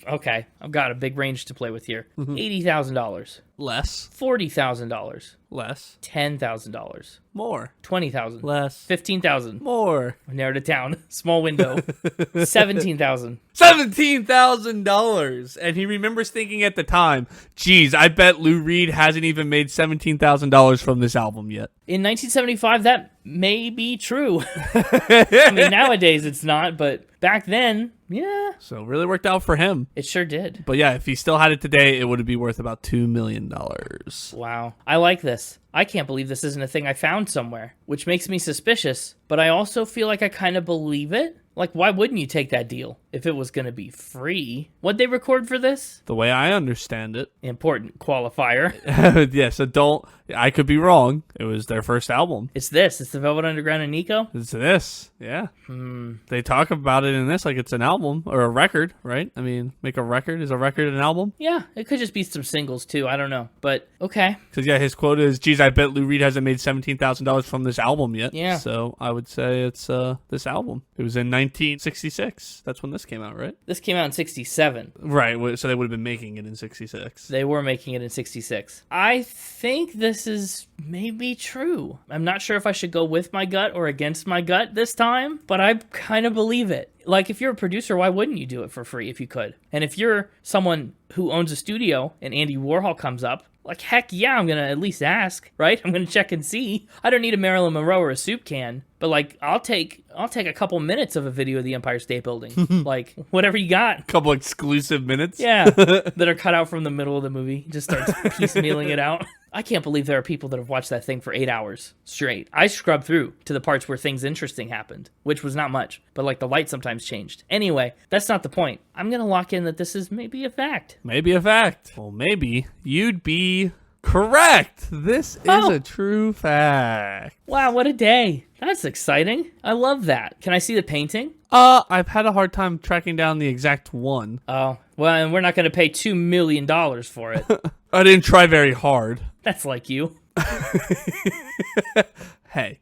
Okay, I've got a big range to play with here. $80,000. Less. $40,000. Less. $10,000. More. $20,000. Less. $15,000. More. I narrowed it down. Small window. $17,000. $17,000. And he remembers thinking at the time, geez, I bet Lou Reed hasn't even made $17,000 from this album yet. In 1975, that may be true. I mean, nowadays it's not, but back then, yeah, So it really worked out for him. it sure did. But yeah, if he still had it today, it would be worth about $2 million. Wow. I like this. I can't believe this isn't a thing I found somewhere, which makes me suspicious, but I also feel like I kind of believe it. Like, why wouldn't you take that deal if it was going to be free? What'd they record for this? The way I understand it. Important qualifier. Yeah, so don't, I could be wrong. It was their first album. It's this. It's the Velvet Underground and Nico. It's this. Yeah. They talk about it in this like it's an album or a record, right? I mean, make a record. Is a record an album? Yeah, it could just be some singles too. I don't know. But okay. Because, yeah, his quote is, geez, I bet Lou Reed hasn't made $17,000 from this album yet. Yeah. So I would say it's this album. It was in 1966. That's when this came out, right? This came out in 67. Right. So they would have been making it in 66. They were making it in 66. I think this is maybe true. I'm not sure if I should go with my gut or against my gut this time, but I kind of believe it. Like, if you're a producer, why wouldn't you do it for free if you could? And if you're someone who owns a studio and Andy Warhol comes up, like, heck yeah, I'm going to at least ask, right? I'm going to check and see. I don't need a Marilyn Monroe or a soup can, but, like, I'll take a couple minutes of a video of the Empire State Building. Like, whatever you got. Couple exclusive minutes. Yeah, that are cut out from the middle of the movie. Just starts piecemealing it out. I can't believe there are people that have watched that thing for 8 hours straight. I scrubbed through to the parts where things interesting happened, which was not much, but like the light sometimes changed. Anyway, that's not the point. I'm going to lock in that this is maybe a fact. Maybe a fact. Well, maybe you'd be correct. This is a true fact. Wow, what a day. That's exciting. I love that. Can I see the painting? I've had a hard time tracking down the exact one. Oh, well, and we're not going to pay $2 million for it. I didn't try very hard. That's like you. Hey,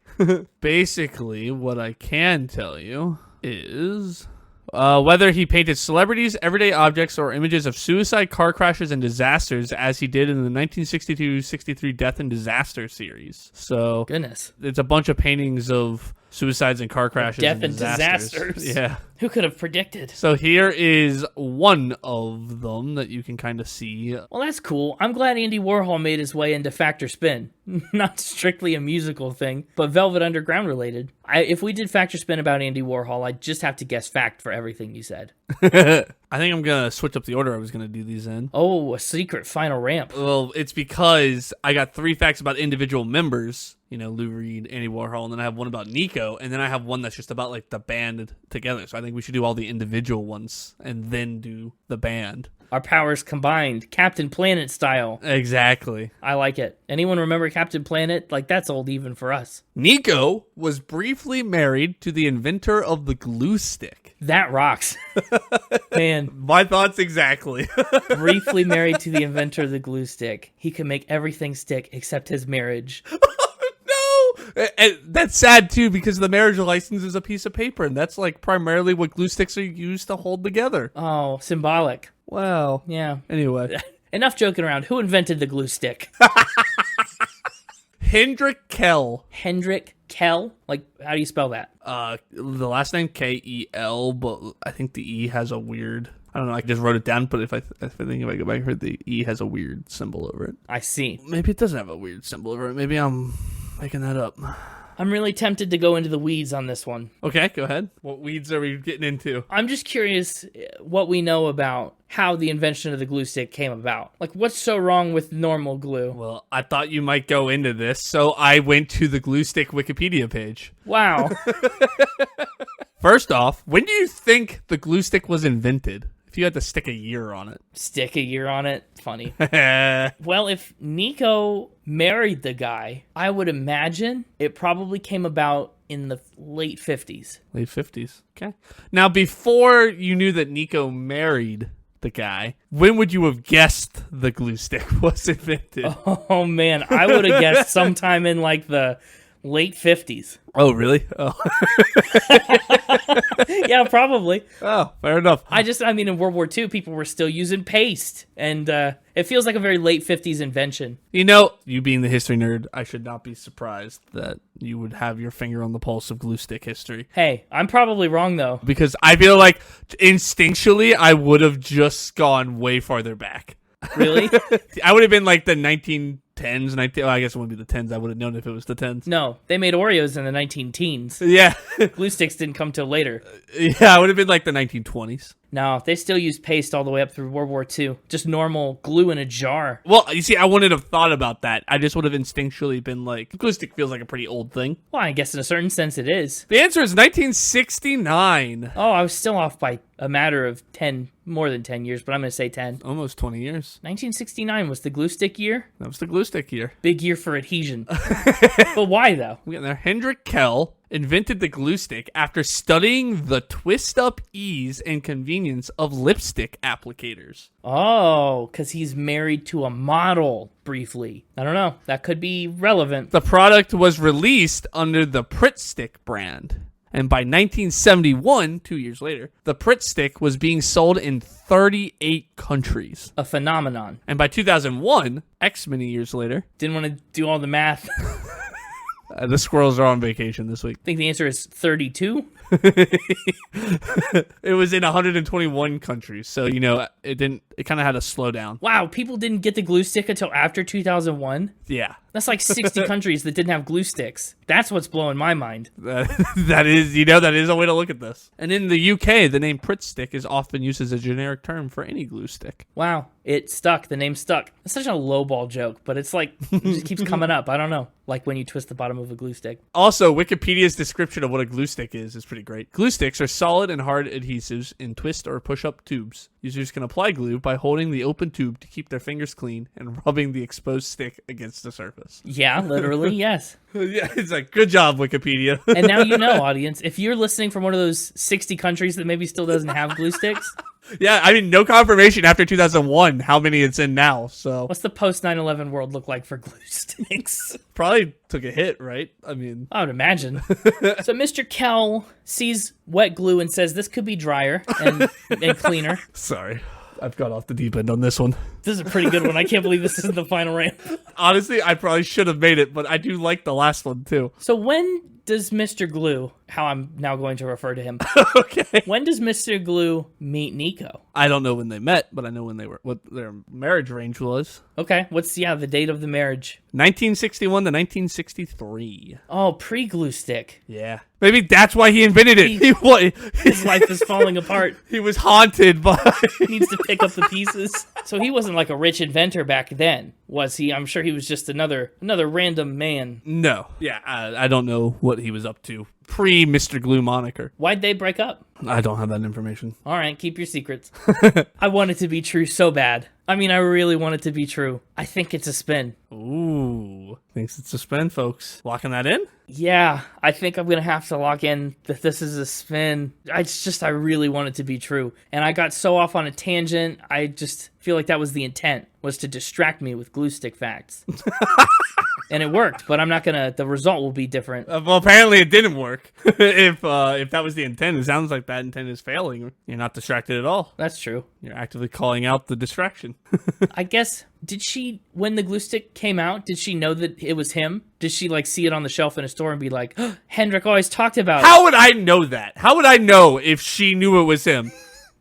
basically what I can tell you is whether he painted celebrities, everyday objects, or images of suicide, car crashes, and disasters as he did in the 1962-63 Death and Disaster series. So Goodness. it's a bunch of paintings of suicides and car crashes Death and disasters. disasters. Yeah. Who could have predicted? So here is one of them that you can kind of see. Well, that's cool. I'm glad Andy Warhol made his way into Factor Spin. Not strictly a musical thing, but Velvet Underground related. If we did Factor Spin about Andy Warhol, I'd just have to guess fact for everything you said. I think I'm going to switch up the order I was going to do these in. Oh, a secret final ramp. Well, it's because I got 3 facts about individual members, Lou Reed, Andy Warhol, and then I have one about Nico, and then I have one that's just about like the band together. So I think we should do all the individual ones and then do the band. Our powers combined, Captain Planet style. Exactly. I like it. Anyone remember Captain Planet? Like, that's old even for us. Nico was briefly married to the inventor of the glue stick. That rocks. Man. My thoughts exactly. Briefly married to the inventor of the glue stick. He could make everything stick except his marriage. No! And that's sad, too, because the marriage license is a piece of paper, and that's, like, primarily what glue sticks are used to hold together. Oh, symbolic. Wow. Yeah. Anyway. Enough joking around. Who invented the glue stick? Hendrik Cale. Hendrik Cale? Like, how do you spell that? The last name Kel, but I think the E has a weird... I don't know. I just wrote it down, but if I go back, I heard the E has a weird symbol over it. I see. Maybe it doesn't have a weird symbol over it. Maybe I'm making that up. I'm really tempted to go into the weeds on this one. Okay, go ahead. What weeds are we getting into? I'm just curious what we know about how the invention of the glue stick came about. Like, what's so wrong with normal glue? Well, I thought you might go into this, so I went to the glue stick Wikipedia page. Wow. First off, when do you think the glue stick was invented? If you had to stick a year on it. Stick a year on it? Funny. Well, if Nico married the guy, I would imagine it probably came about in the late 50s. Late 50s. Okay. Now, before you knew that Nico married the guy, when would you have guessed the glue stick was invented? Oh, man. I would have guessed sometime in like the late 50s. Oh, really? Oh. Yeah, probably. Oh, fair enough. I mean, in World War II, people were still using paste, and it feels like a very late 50s invention. You being the history nerd, I should not be surprised that you would have your finger on the pulse of glue stick history. Hey, I'm probably wrong, though. Because I feel like instinctually, I would have just gone way farther back. Really? I would have been like the 1910s, well, I guess it wouldn't be the 10s. I would have known if it was the 10s. No, they made Oreos in the 19-teens. Yeah. Glue sticks didn't come till later. Yeah, I would have been like the 1920s. No, they still use paste all the way up through World War II. Just normal glue in a jar. Well, you see, I wouldn't have thought about that. I just would have instinctually been like, glue stick feels like a pretty old thing. Well, I guess in a certain sense it is. The answer is 1969. Oh, I was still off by a matter of more than 10 years, but I'm going to say 10. Almost 20 years. 1969 was the glue stick year. That was the glue stick year. Big year for adhesion. But why, though? We got there. Hendrik Cale invented the glue stick after studying the twist-up ease and convenience of lipstick applicators. Oh, because he's married to a model, briefly. I don't know. That could be relevant. The product was released under the Pritt Stick brand. And by 1971, 2 years later, the Pritt Stick was being sold in 38 countries. A phenomenon. And by 2001, X many years later... Didn't want to do all the math. The squirrels are on vacation this week. I think the answer is 32. It was in 121 countries, so it kind of had to slow down. Wow, people didn't get the glue stick until after 2001. Yeah. That's like 60 countries that didn't have glue sticks. That's what's blowing my mind. That is a way to look at this. And in the UK, the name Pritt Stick is often used as a generic term for any glue stick. Wow, it stuck. The name stuck. It's such a lowball joke, but it's like, it just keeps coming up. I don't know. Like when you twist the bottom of a glue stick. Also, Wikipedia's description of what a glue stick is pretty great. Glue sticks are solid and hard adhesives in twist or push-up tubes. Users can apply glue by holding the open tube to keep their fingers clean and rubbing the exposed stick against the surface. Yeah, literally, yes. Yeah, it's like, good job, Wikipedia. And now you know, audience, if you're listening from one of those 60 countries that maybe still doesn't have glue sticks. Yeah, I mean, no confirmation after 2001 how many it's in now, so. What's the post 9/11 world look like for glue sticks? Probably took a hit, right? I mean. I would imagine. So Mr. Cale sees wet glue and says this could be drier and cleaner. Sorry. I've got off the deep end on this one. This is a pretty good one. I can't believe this isn't the final rant. Honestly, I probably should have made it, but I do like the last one, too. So when does Mr. Glue, how I'm now going to refer to him, okay. When does Mr. Glue meet Nico? I don't know when they met, but I know what their marriage range was. Okay, what's the date of the marriage? 1961 to 1963. Oh, pre-glue stick. Yeah. Maybe that's why he invented it. His life is falling apart. He was haunted by... He needs to pick up the pieces. So he wasn't like a rich inventor back then. was he? I'm sure he was just another random man. No. Yeah, I don't know what he was up to pre-Mr. Glue moniker. Why'd they break up? I don't have that information. All right, keep your secrets. I want it to be true so bad. I mean, I really want it to be true. I think it's a spin. Ooh. Thinks it's a spin, folks. Locking that in? Yeah, I think I'm going to have to lock in that this is a spin. I really want it to be true. And I got so off on a tangent, I just feel like that was the intent, was to distract me with glue stick facts. And it worked, but I'm not going to, the result will be different. Well, apparently it didn't work. If that was the intent, it sounds like that intent is failing. You're not distracted at all. That's true. You're actively calling out the distraction. I guess, when the glue stick came out, did she know that it was him? Did she, see it on the shelf in a store and be like, oh, Hendrik always talked about it? How would I know that? How would I know if she knew it was him?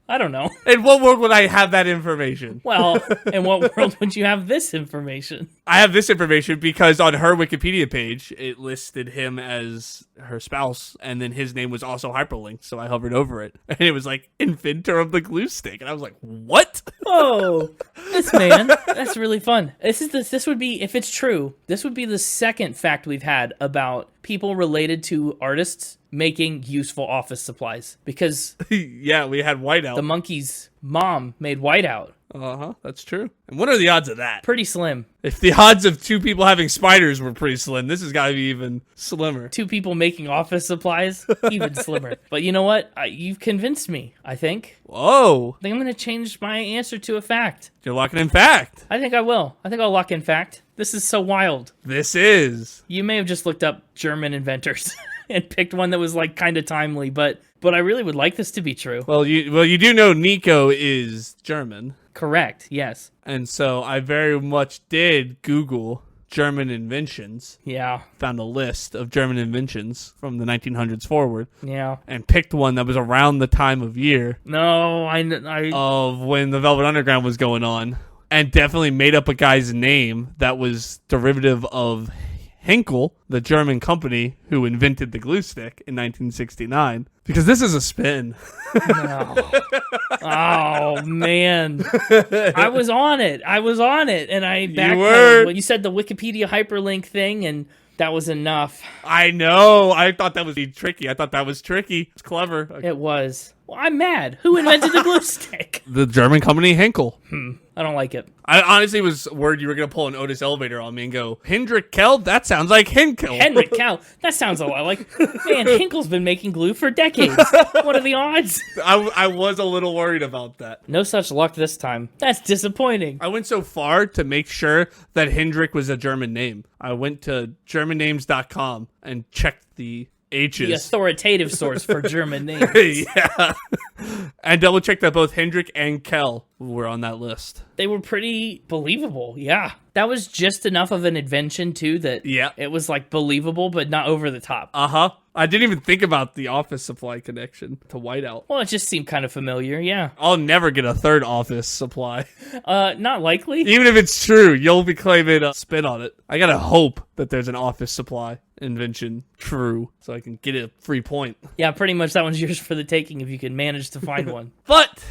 I don't know. In what world would I have that information? Well, in what world would you have this information? I have this information because on her Wikipedia page, it listed him as her spouse, and then his name was also hyperlinked, so I hovered over it. And it was like, Inventor of the glue stick. And I was like, what? Oh, this man. That's really fun. This would be, if it's true, this would be the second fact we've had about people related to artists making useful office supplies. Because yeah, we had Whiteout. The monkey's mom made Whiteout. Uh-huh, that's true. And what are the odds of that? Pretty slim. If the odds of two people having spiders were pretty slim, this has got to be even slimmer. Two people making office supplies, even slimmer. But you know what? You've convinced me, I think. Whoa. I think I'm going to change my answer to a fact. You're locking in fact. I think I will. I think I'll lock in fact. This is so wild. This is. You may have just looked up German inventors and picked one that was kind of timely, but I really would like this to be true. Well, you do know Nico is German. Correct, yes. And so I very much did Google German inventions. Yeah. Found a list of German inventions from the 1900s forward. Yeah. And picked one that was around the time of year. No, of when the Velvet Underground was going on. And definitely made up a guy's name that was derivative of Henkel, the German company who invented the glue stick in 1969. Because this is a spin. No. Oh, man. I was on it. And I backpedaled. When you said the Wikipedia hyperlink thing, and that was enough. I know. I thought that was tricky. I thought that was tricky. It's clever. It was. Well, I'm mad. Who invented the glue stick? The German company Henkel. I don't like it. I honestly was worried you were going to pull an Otis Elevator on me and go, Hendrik Cale? That sounds like Henkel. Hendrik Cale? That sounds a lot like... Man, Henkel's been making glue for decades. What are the odds? I was a little worried about that. No such luck this time. That's disappointing. I went so far to make sure that Hendrik was a German name. I went to GermanNames.com and checked the H's. The authoritative source for German names. Yeah. And double check that both Hendrik and Cale were on that list. They were pretty believable, yeah. That was just enough of an invention, too, that it was, believable, but not over the top. Uh-huh. I didn't even think about the office supply connection to Whiteout. Well, it just seemed kind of familiar, yeah. I'll never get a third office supply. Not likely. Even if it's true, you'll be claiming a spin on it. I gotta hope that there's an office supply invention true, so I can get a free point. Yeah, pretty much that one's yours for the taking if you can manage to find one. But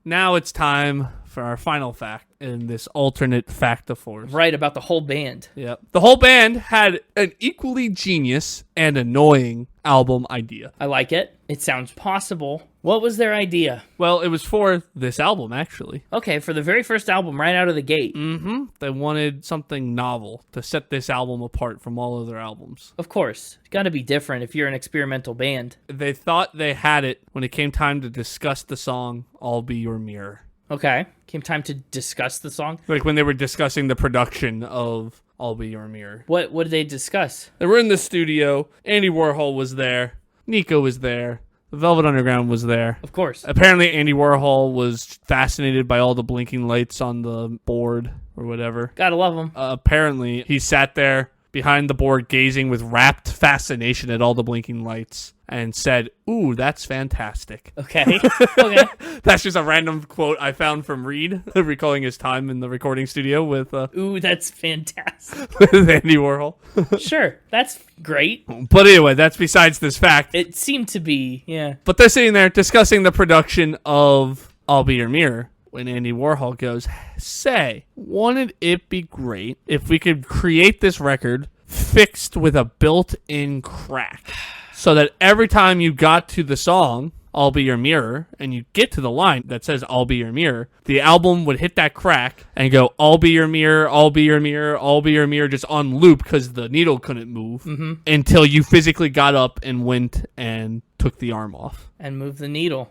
now it's time for our final fact in this alternate fact of force. Right, about the whole band. Yep. The whole band had an equally genius and annoying album idea. I like it. It sounds possible. What was their idea? Well, it was for this album, actually. Okay, for the very first album, right out of the gate. Mm-hmm. They wanted something novel to set this album apart from all other albums. Of course. It's got to be different if you're an experimental band. They thought they had it when it came time to discuss the song, I'll Be Your Mirror. Okay. Came time to discuss the song? Like when they were discussing the production of I'll Be Your Mirror. What did they discuss? They were in the studio. Andy Warhol was there. Nico was there. The Velvet Underground was there. Of course. Apparently Andy Warhol was fascinated by all the blinking lights on the board or whatever. Gotta love him. Apparently he sat there behind the board gazing with rapt fascination at all the blinking lights and said, "Ooh, that's fantastic." Okay. Okay. That's just a random quote I found from Reed, recalling his time in the recording studio with "Ooh, that's fantastic." with Andy Warhol. Sure, that's great. But anyway, that's besides this fact. It seemed to be, yeah. But they're sitting there discussing the production of I'll Be Your Mirror, when Andy Warhol goes, say, wouldn't it be great if we could create this record fixed with a built-in crack so that every time you got to the song, I'll Be Your Mirror, and you get to the line that says I'll Be Your Mirror, the album would hit that crack and go, I'll be your mirror, I'll be your mirror, I'll be your mirror, just on loop because the needle couldn't move until you physically got up and went and took the arm off. And move the needle.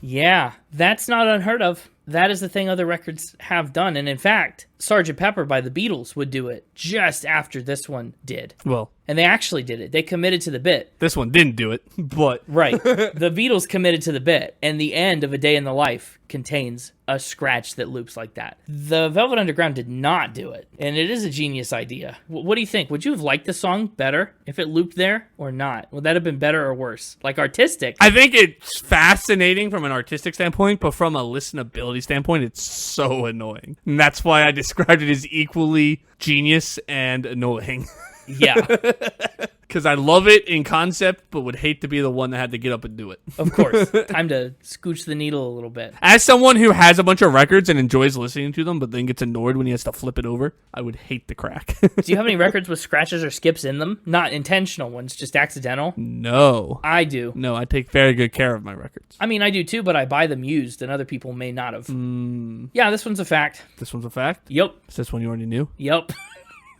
Yeah, that's not unheard of. That is the thing other records have done. And in fact, Sgt. Pepper by the Beatles would do it just after this one did. Well, and they actually did it. They committed to the bit. this one didn't do it, but... Right. The Beatles committed to the bit. And the end of A Day in the Life contains a scratch that loops like that. The Velvet Underground did not do it. And it is a genius idea. What do you think? Would you have liked the song better if it looped there or not? Would that have been better or worse? Like artistic? I think it's fascinating from an artistic standpoint, but from a listenability standpoint, it's so annoying. And that's why I described it as equally genius and annoying. Yeah. Because I love it in concept, but would hate to be the one that had to get up and do it. Of course. Time to scooch the needle a little bit. As someone who has a bunch of records and enjoys listening to them, but then gets annoyed when he has to flip it over, I would hate the crack. Do you have any records with scratches or skips in them? Not intentional ones, just accidental? No. I do. No, I take very good care of my records. I mean, I do too, but I buy them used, and other people may not have. Yeah, this one's a fact. This one's a fact? Yep. Is this one you already knew? Yep.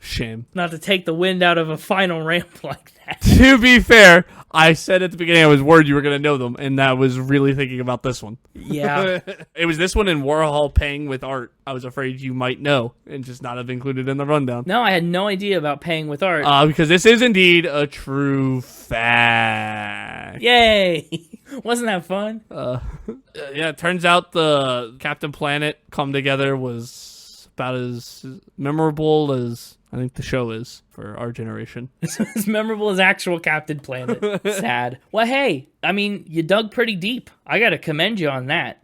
Shame. Not to take the wind out of a final ramp like that. To be fair, I said at the beginning I was worried you were going to know them, and I was really thinking about this one. Yeah. It was this one in Warhol Paying with Art. I was afraid you might know and just not have included in the rundown. No, I had no idea about Paying with Art. Because this is indeed a true fact. Yay! Wasn't that fun? Yeah, it turns out the Captain Planet Come Together was about as memorable as I think the show is for our generation. As memorable as actual Captain Planet. Sad. Well, hey, I mean, you dug pretty deep. I gotta commend you on that.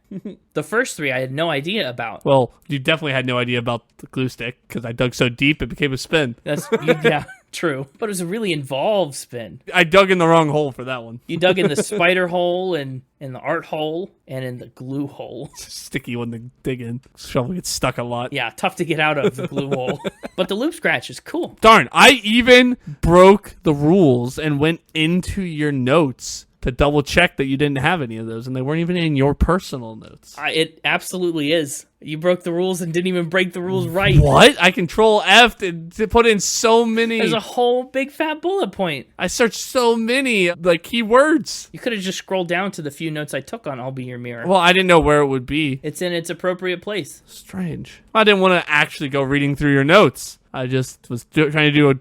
The first three I had no idea about. Well, you definitely had no idea about the glue stick because I dug so deep it became a spin. Yeah, true. But it was a really involved spin. I dug in the wrong hole for that one. You dug in the spider hole and in the art hole and in the glue hole. It's a sticky one to dig in. Shovel gets stuck a lot. Yeah, tough to get out of the glue hole. But the loop scratch is cool. Darn, I even broke the rules and went into your notes to double check that you didn't have any of those, and they weren't even in your personal notes. It absolutely is. You broke the rules and didn't even break the rules right. What? I control F to put in so many. There's a whole big fat bullet point. I searched so many like keywords. You could have just scrolled down to the few notes I took on I'll Be Your Mirror. Well, I didn't know where it would be. It's in its appropriate place. Strange. I didn't want to actually go reading through your notes. I just was trying to do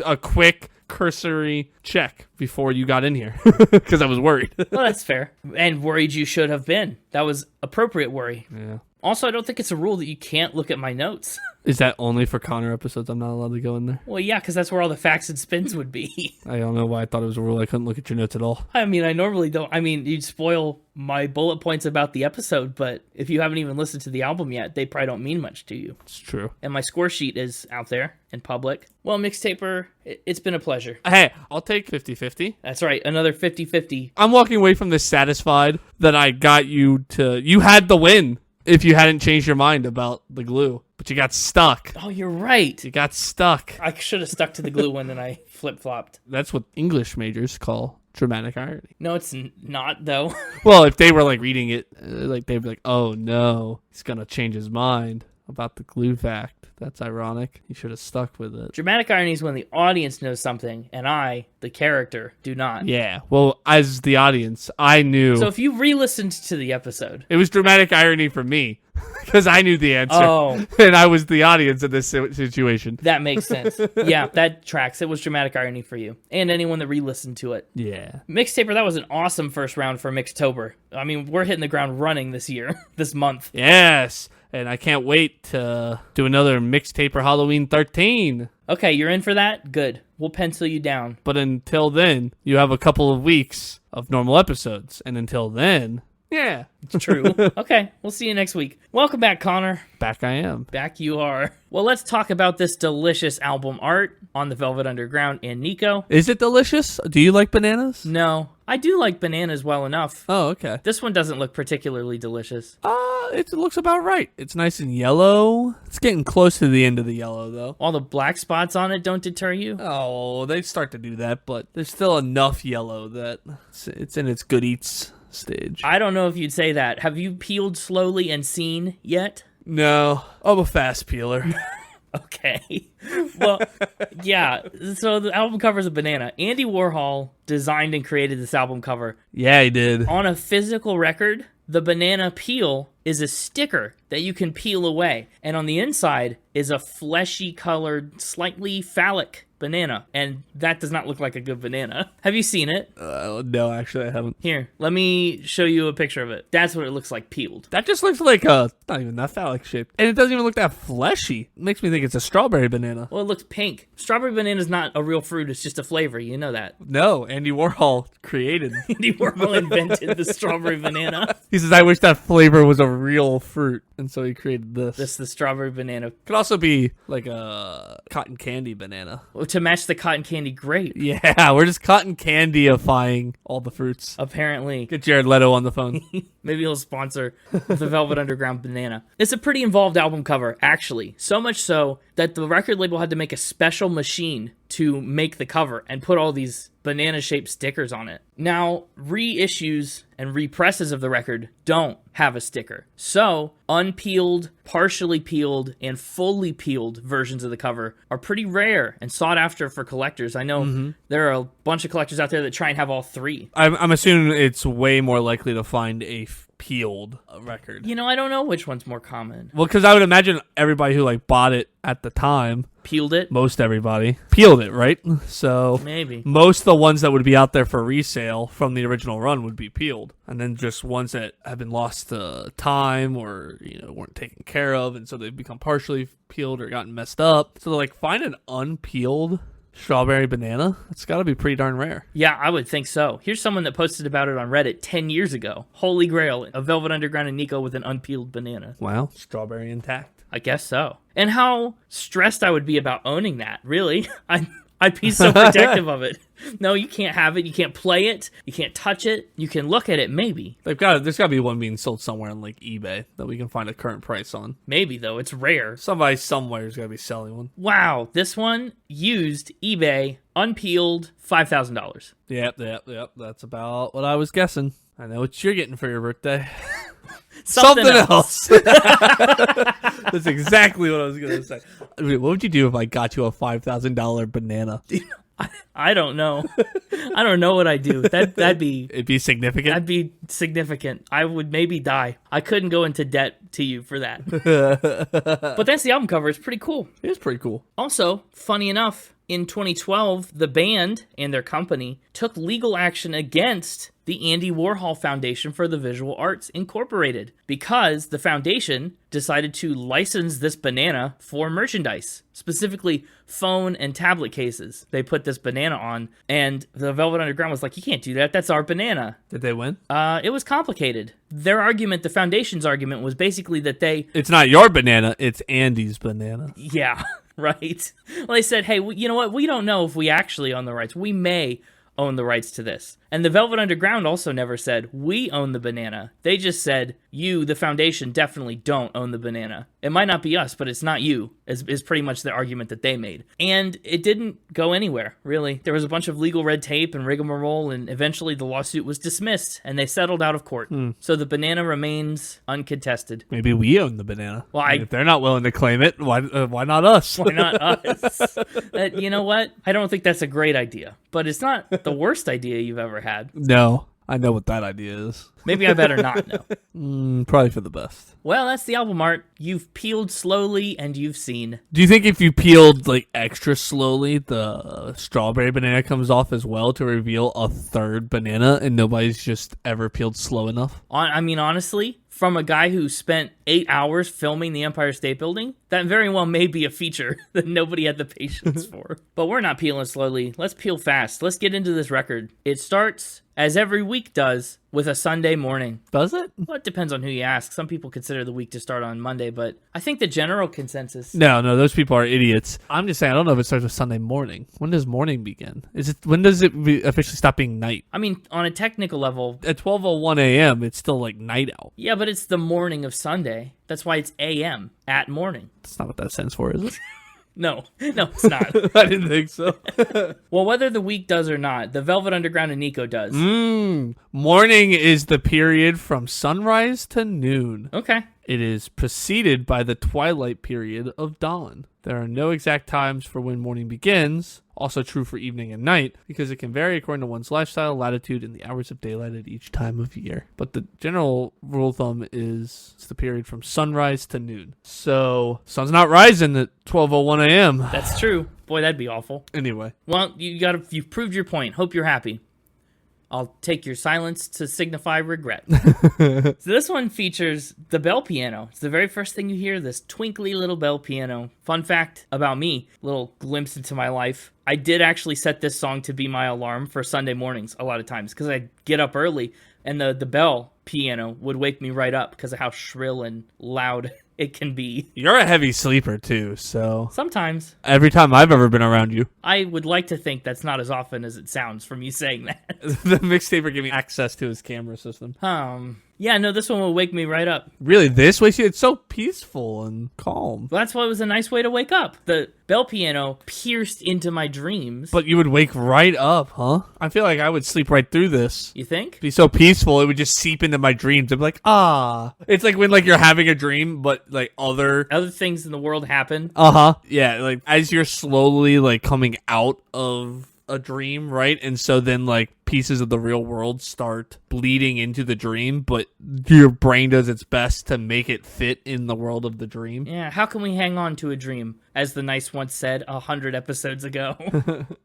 a quick cursory check before you got in here because I was worried. Well, that's fair. And worried you should have been. That was appropriate worry. Yeah. Also, I don't think it's a rule that you can't look at my notes. Is that only for Connor episodes? I'm not allowed to go in there? Well, yeah, because that's where all the facts and spins would be. I don't know why I thought it was a rule. I couldn't look at your notes at all. I mean, I normally don't. I mean, you'd spoil my bullet points about the episode, but if you haven't even listened to the album yet, they probably don't mean much to you. It's true. And my score sheet is out there in public. Well, Mixtaper, it's been a pleasure. Hey, I'll take 50-50. That's right, another 50-50. I'm walking away from this satisfied that I got you to... You had the win if you hadn't changed your mind about the glue. But you got stuck. Oh, you're right. You got stuck. I should have stuck to the glue one and I flip-flopped. That's what English majors call dramatic irony. No, it's not, though. Well, if they were like reading it, like they'd be like, oh no, he's going to change his mind about the glue fact. That's ironic. He should have stuck with it. Dramatic irony is when the audience knows something and I, the character, do not. Yeah. Well, as the audience, I knew. So if you re-listened to the episode... It was dramatic irony for me because I knew the answer. Oh. And I was the audience in this situation. That makes sense. Yeah, that tracks. It was dramatic irony for you. And anyone that re-listened to it. Yeah. Mixtaper, that was an awesome first round for Mixtober. I mean, we're hitting the ground running this year, this month. Yes. And I can't wait to do another Mixtaper Halloween 13. Okay, you're in for that? Good. We'll pencil you down. But until then, you have a couple of weeks of normal episodes. And until then, yeah. It's true. Okay, we'll see you next week. Welcome back, Connor. Back I am. Back you are. Well, let's talk about this delicious album art on the Velvet Underground and Nico. Is it delicious? Do you like bananas? No. I do like bananas well enough. Oh, okay. This one doesn't look particularly delicious. It looks about right. It's nice and yellow. It's getting close to the end of the yellow, though. All the black spots on it don't deter you? Oh, they start to do that, but there's still enough yellow that it's in its good eats stage. I don't know if you'd say that. Have you peeled slowly and seen yet? No, I'm a fast peeler. Okay. Well, yeah. So the album cover is a banana. Andy Warhol designed and created this album cover. Yeah, he did. On a physical record, the banana peel is a sticker that you can peel away. And on the inside is a fleshy colored, slightly phallic banana. And that does not look like a good banana. Have you seen it? No, actually, I haven't. Here, let me show you a picture of it. That's what it looks like peeled. That just looks like not even that phallic shaped. And it doesn't even look that fleshy. It makes me think it's a strawberry banana. Well, it looks pink. Strawberry banana is not a real fruit. It's just a flavor. You know that. No, Andy Warhol created. Andy Warhol invented the strawberry banana. He says, I wish that flavor was a real fruit. And so he created this. This is the strawberry banana. Could also be like a cotton candy banana. To match the cotton candy grape. Yeah, we're just cotton candyifying all the fruits. Apparently. Get Jared Leto on the phone. Maybe he'll sponsor the Velvet Underground banana. It's a pretty involved album cover, actually. So much so that the record label had to make a special machine to make the cover and put all these banana-shaped stickers on it. Now, reissues and represses of the record don't have a sticker. So, unpeeled, partially peeled, and fully peeled versions of the cover are pretty rare and sought after for collectors. I know there are a bunch of collectors out there that try and have all three. I'm assuming it's way more likely to find a peeled record. You know, I don't know which one's more common. Well, because I would imagine everybody who bought it at the time, Peeled it? most everybody, peeled it, right? So Maybe. most of the ones that would be out there for resale from the original run would be peeled. And then just ones that have been lost to time or, weren't taken care of. And so they've become partially peeled or gotten messed up. So find an unpeeled strawberry banana. It's got to be pretty darn rare. Yeah, I would think so. Here's someone that posted about it on Reddit 10 years ago. Holy grail, a Velvet Underground and Nico with an unpeeled banana. Wow. Strawberry intact. I guess so. And how stressed I would be about owning that, really. I'd be so protective of it. No, you can't have it. You can't play it. You can't touch it. You can look at it, maybe. There's got to be one being sold somewhere on eBay that we can find a current price on. Maybe, though. It's rare. Somebody somewhere is got to be selling one. Wow. This one, used, eBay, unpeeled, $5,000. Yep. That's about what I was guessing. I know what you're getting for your birthday. Something else. That's exactly what I was going to say. What would you do if I got you a $5,000 banana? I don't know. I don't know what I'd do. That'd be... It'd be significant? That'd be significant. I would maybe die. I couldn't go into debt to you for that. But that's the album cover. It's pretty cool. It is pretty cool. Also, funny enough, in 2012, the band and their company took legal action against the Andy Warhol Foundation for the Visual Arts Incorporated because the foundation decided to license this banana for merchandise, specifically phone and tablet cases. They put this banana on, and the Velvet Underground was like, you can't do that. That's our banana. Did they win? It was complicated. Their argument, the foundation's argument, was basically that It's not your banana, it's Andy's banana. Yeah, right. Well, they said, hey, you know what? We don't know if we actually own the rights. We may own the rights to this. And the Velvet Underground also never said, we own the banana. They just said, you, the foundation, definitely don't own the banana. It might not be us, but it's not you, is pretty much the argument that they made. And it didn't go anywhere, really. There was a bunch of legal red tape and rigmarole, and eventually the lawsuit was dismissed, and they settled out of court. So the banana remains uncontested. Maybe we own the banana. Well, if they're not willing to claim it, why not us? Why not us? You know what? I don't think that's a great idea, but it's not the worst idea you've ever had. No, I know what that idea is. Maybe I better not know. Probably for the best. Well, that's the album art. You've peeled slowly and you've seen. Do you think if you peeled extra slowly, the strawberry banana comes off as well to reveal a third banana and nobody's just ever peeled slow enough? I mean, honestly, from a guy who spent 8 hours filming the Empire State Building, that very well may be a feature that nobody had the patience for. But we're not peeling slowly. Let's peel fast. Let's get into this record. It starts, as every week does, with a Sunday morning. Does it? Well, it depends on who you ask. Some people consider the week to start on Monday, but I think the general consensus... No, those people are idiots. I'm just saying, I don't know if it starts with Sunday morning. When does morning begin? When does it officially stop being night? I mean, on a technical level... At 12:01 a.m., it's still like night out. Yeah, but it's the morning of Sunday. That's why it's a.m. at morning. That's not what that stands for, is it? No, it's not. I didn't think so. Well, whether the week does or not, the Velvet Underground and Nico does. Morning is the period from sunrise to noon. Okay. It is preceded by the twilight period of dawn. There are no exact times for when morning begins, also true for evening and night, because it can vary according to one's lifestyle, latitude, and the hours of daylight at each time of year. But the general rule of thumb is it's the period from sunrise to noon. So, sun's not rising at 12:01 a.m. That's true. Boy, that'd be awful. Anyway. Well, you've proved your point. Hope you're happy. I'll take your silence to signify regret. So this one features the bell piano. It's the very first thing you hear, this twinkly little bell piano. Fun fact about me, little glimpse into my life. I did actually set this song to be my alarm for Sunday mornings a lot of times because I'd get up early and the bell piano would wake me right up because of how shrill and loud it can be. You're a heavy sleeper too, so... Sometimes. Every time I've ever been around you. I would like to think that's not as often as it sounds from you saying that. The Mixtaper gave me access to his camera system. Yeah, no, this one will wake me right up. Really, this way? It's so peaceful and calm. Well, that's why it was a nice way to wake up. The bell piano pierced into my dreams. But you would wake right up, huh? I feel like I would sleep right through this. You think? It'd be so peaceful, it would just seep into my dreams. I'd be like, ah. It's like when like you're having a dream, but like other things in the world happen. Yeah, like as you're slowly like coming out of a dream, right? And so then like pieces of the real world start bleeding into the dream, but your brain does its best to make it fit in the world of the dream. Yeah, how can we hang on to a dream? As the Nice once said 100 episodes ago.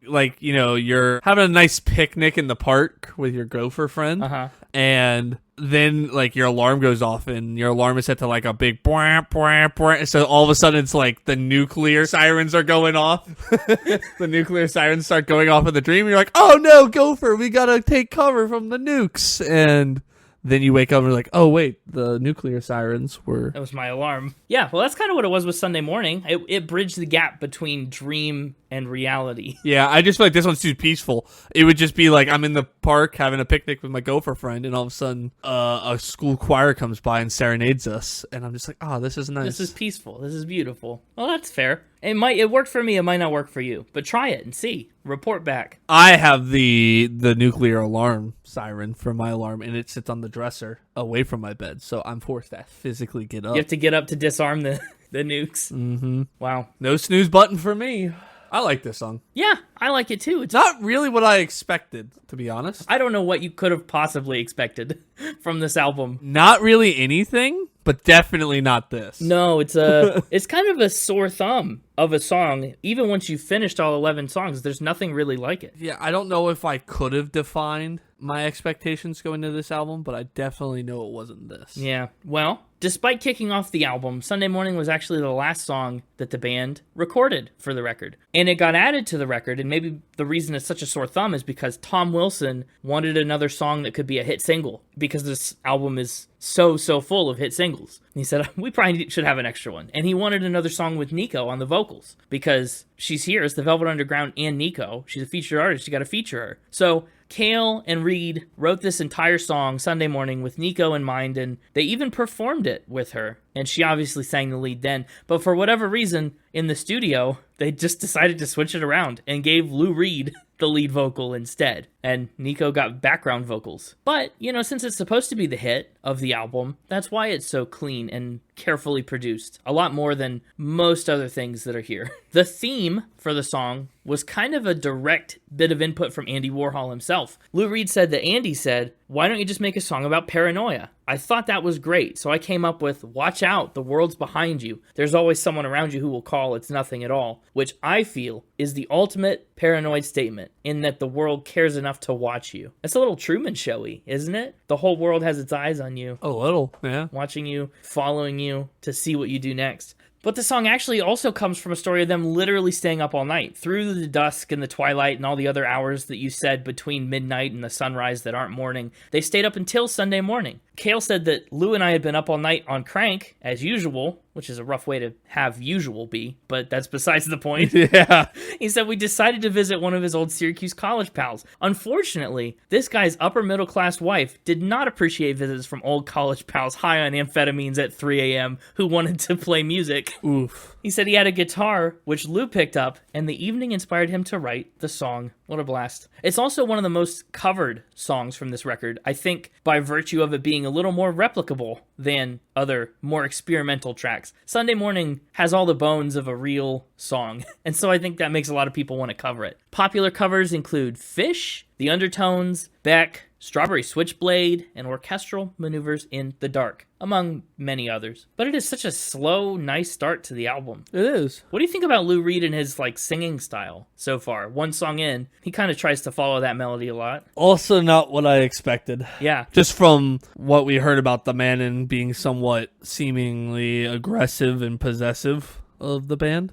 Like, you know, you're having a nice picnic in the park with your gopher friend. And then like your alarm goes off and your alarm is set to like a big bwah, bwah, bwah. So all of a sudden it's like the nuclear sirens are going off. The nuclear sirens start going off in the dream and you're like, oh no, gopher, we gotta take cover from the nukes. And then you wake up and you're like, oh wait, the nuclear sirens were... That was my alarm. Yeah, well that's kind of what it was with Sunday morning. It bridged the gap between dream and reality. Yeah, I just feel like this one's too peaceful. It would just be like I'm in the park having a picnic with my gopher friend and all of a sudden a school choir comes by and serenades us. And I'm just like, oh, this is nice. This is peaceful. This is beautiful. Well, that's fair. It worked for me. It might not work for you. But try it and see. Report back. I have the nuclear alarm siren for my alarm, and it sits on the dresser away from my bed, so I'm forced to physically get up. You have to get up to disarm the nukes. Mm-hmm. Wow. No snooze button for me. I like this song. Yeah, I like it too. It's not really what I expected, to be honest. I don't know what you could have possibly expected from this album. Not really anything, but definitely not this. No, it's kind of a sore thumb of a song. Even once you've finished all 11 songs, there's nothing really like it. Yeah, I don't know if I could have defined my expectations going into this album, but I definitely know it wasn't this. Yeah, well, despite kicking off the album, Sunday Morning was actually the last song that the band recorded for the record. And it got added to the record, and maybe the reason it's such a sore thumb is because Tom Wilson wanted another song that could be a hit single, because this album is so full of hit singles. And he said, we probably should have an extra one. And he wanted another song with Nico on the vocals, because she's here as the Velvet Underground and Nico. She's a featured artist, you gotta feature her. So Cale and Reed wrote this entire song, Sunday Morning, with Nico in mind, and they even performed it with her. And she obviously sang the lead then. But for whatever reason, in the studio, they just decided to switch it around and gave Lou Reed the lead vocal instead. And Nico got background vocals. But, you know, since it's supposed to be the hit of the album, that's why it's so clean and carefully produced. A lot more than most other things that are here. The theme for the song was kind of a direct bit of input from Andy Warhol himself. Lou Reed said that Andy said, why don't you just make a song about paranoia? I thought that was great, so I came up with, watch out, the world's behind you. There's always someone around you who will call it's nothing at all, which I feel is the ultimate paranoid statement, in that the world cares enough to watch you. It's a little Truman Showy, isn't it? The whole world has its eyes on you. A little, yeah. Watching you, following you to see what you do next. But the song actually also comes from a story of them literally staying up all night, through the dusk and the twilight and all the other hours that you said between midnight and the sunrise that aren't morning. They stayed up until Sunday morning. Cale said that Lou and I had been up all night on crank, as usual, which is a rough way to have usual be, but that's besides the point. Yeah. He said we decided to visit one of his old Syracuse college pals. Unfortunately, this guy's upper middle class wife did not appreciate visits from old college pals high on amphetamines at 3 a.m. who wanted to play music. Oof. He said he had a guitar, which Lou picked up, and the evening inspired him to write the song. What a blast. It's also one of the most covered songs from this record, I think by virtue of it being a little more replicable than other, more experimental tracks. Sunday Morning has all the bones of a real song, and so I think that makes a lot of people want to cover it. Popular covers include Fish, The Undertones, Beck, Strawberry Switchblade, and Orchestral Maneuvers in the Dark, among many others. But it is such a slow, nice start to the album. It is. What do you think about Lou Reed and his singing style so far? One song in, he kind of tries to follow that melody a lot. Also not what I expected. Yeah. Just from what we heard about the man and being somewhat seemingly aggressive and possessive of the band,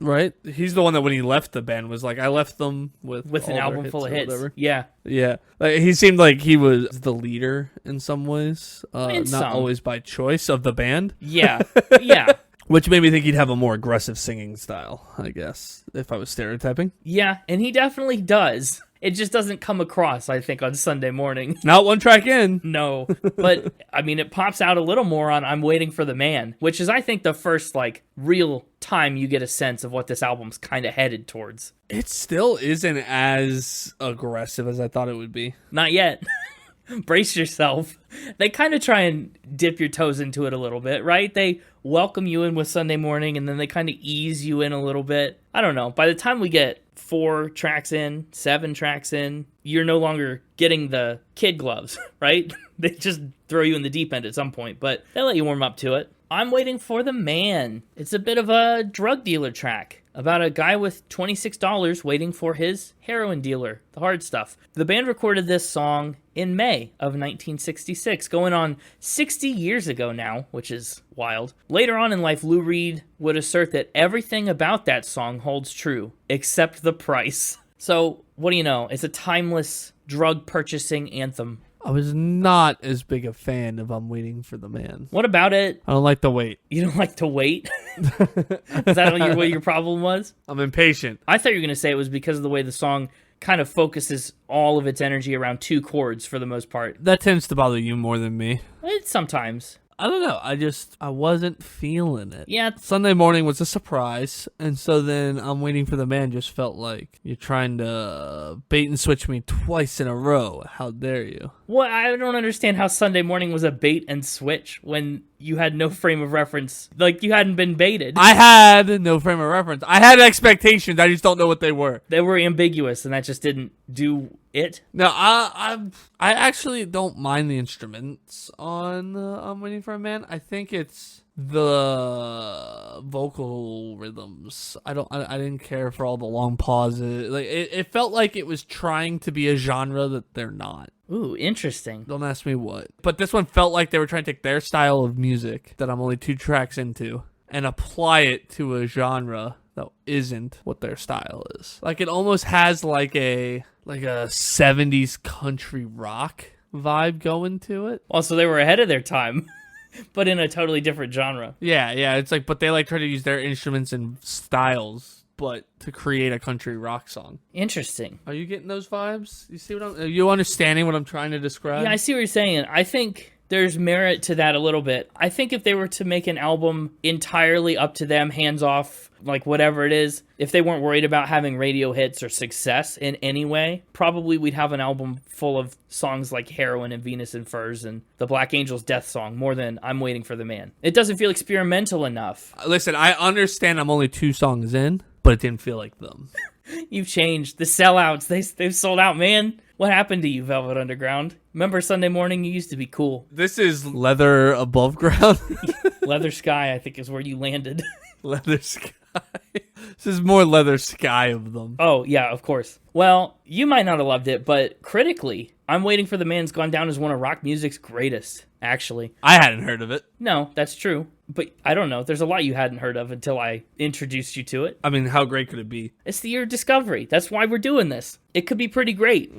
right? He's the one that when he left the band was like, I left them with With an all album their full of or hits. whatever. Yeah. Yeah, like, he seemed like he was the leader in some ways, not some. always by choice of the band. Yeah. Yeah. Which made me think he'd have a more aggressive singing style, I guess, if I was stereotyping. Yeah. And he definitely does. It just doesn't come across, I think, on Sunday Morning. Not one track in. No. But, I mean, it pops out a little more on I'm Waiting for the Man, which is, I think, the first, real time you get a sense of what this album's kind of headed towards. It still isn't as aggressive as I thought it would be. Not yet. Brace yourself. They kind of try and dip your toes into it a little bit, right? They welcome you in with Sunday Morning, and then they kind of ease you in a little bit. I don't know. By the time we get 4 tracks in, 7 tracks in, you're no longer getting the kid gloves, right? They just throw you in the deep end at some point, but they let you warm up to it. I'm Waiting for the Man. It's a bit of a drug dealer track about a guy with $26 waiting for his heroin dealer, the hard stuff. The band recorded this song in May of 1966, going on 60 years ago now, which is wild. Later on in life, Lou Reed would assert that everything about that song holds true, except the price. So, what do you know? It's a timeless drug purchasing anthem. I was not as big a fan of I'm Waiting for the Man. What about it? I don't like the wait. You don't like to wait? Is that what your problem was? I'm impatient. I thought you were going to say it was because of the way the song kind of focuses all of its energy around 2 chords for the most part. That tends to bother you more than me. Sometimes. I don't know. I wasn't feeling it. Yeah. Sunday Morning was a surprise, and so then I'm Waiting for the Man just felt like you're trying to bait and switch me twice in a row. How dare you? Well, I don't understand how Sunday Morning was a bait and switch when you had no frame of reference. You hadn't been baited. I had no frame of reference. I had expectations. I just don't know what they were. They were ambiguous, and that just didn't do it. No, I actually don't mind the instruments on I'm Waiting for a Man. I think it's the vocal rhythms. I didn't care for all the long pauses. It felt like it was trying to be a genre that they're not. Ooh, interesting. Don't ask me what. But this one felt like they were trying to take their style of music that I'm only 2 tracks into and apply it to a genre that isn't what their style is. It almost has a 70s country rock vibe going to it. Also, they were ahead of their time, but in a totally different genre. Yeah, it's but they try to use their instruments and styles but to create a country rock song. Interesting. Are you getting those vibes? You see are you understanding what I'm trying to describe? Yeah, I see what you're saying. I think there's merit to that a little bit. I think if they were to make an album entirely up to them, hands off, whatever it is, if they weren't worried about having radio hits or success in any way, probably we'd have an album full of songs like Heroin and Venus and Furs and the Black Angels' Death Song more than I'm Waiting for the Man. It doesn't feel experimental enough. Listen, I understand I'm only 2 songs in, but it didn't feel like them. You've changed. The sellouts, they've sold out, man. What happened to you, Velvet Underground? Remember Sunday Morning? You used to be cool. This is leather above ground. Leather Sky, I think, is where you landed. Leather Sky. This is more Leather Sky of them. Oh, yeah, of course. Well, you might not have loved it, but critically, I'm Waiting for the Man's gone down as one of rock music's greatest, actually. I hadn't heard of it. No, that's true. But I don't know. There's a lot you hadn't heard of until I introduced you to it. I mean, how great could it be? It's the year of discovery. That's why we're doing this. It could be pretty great.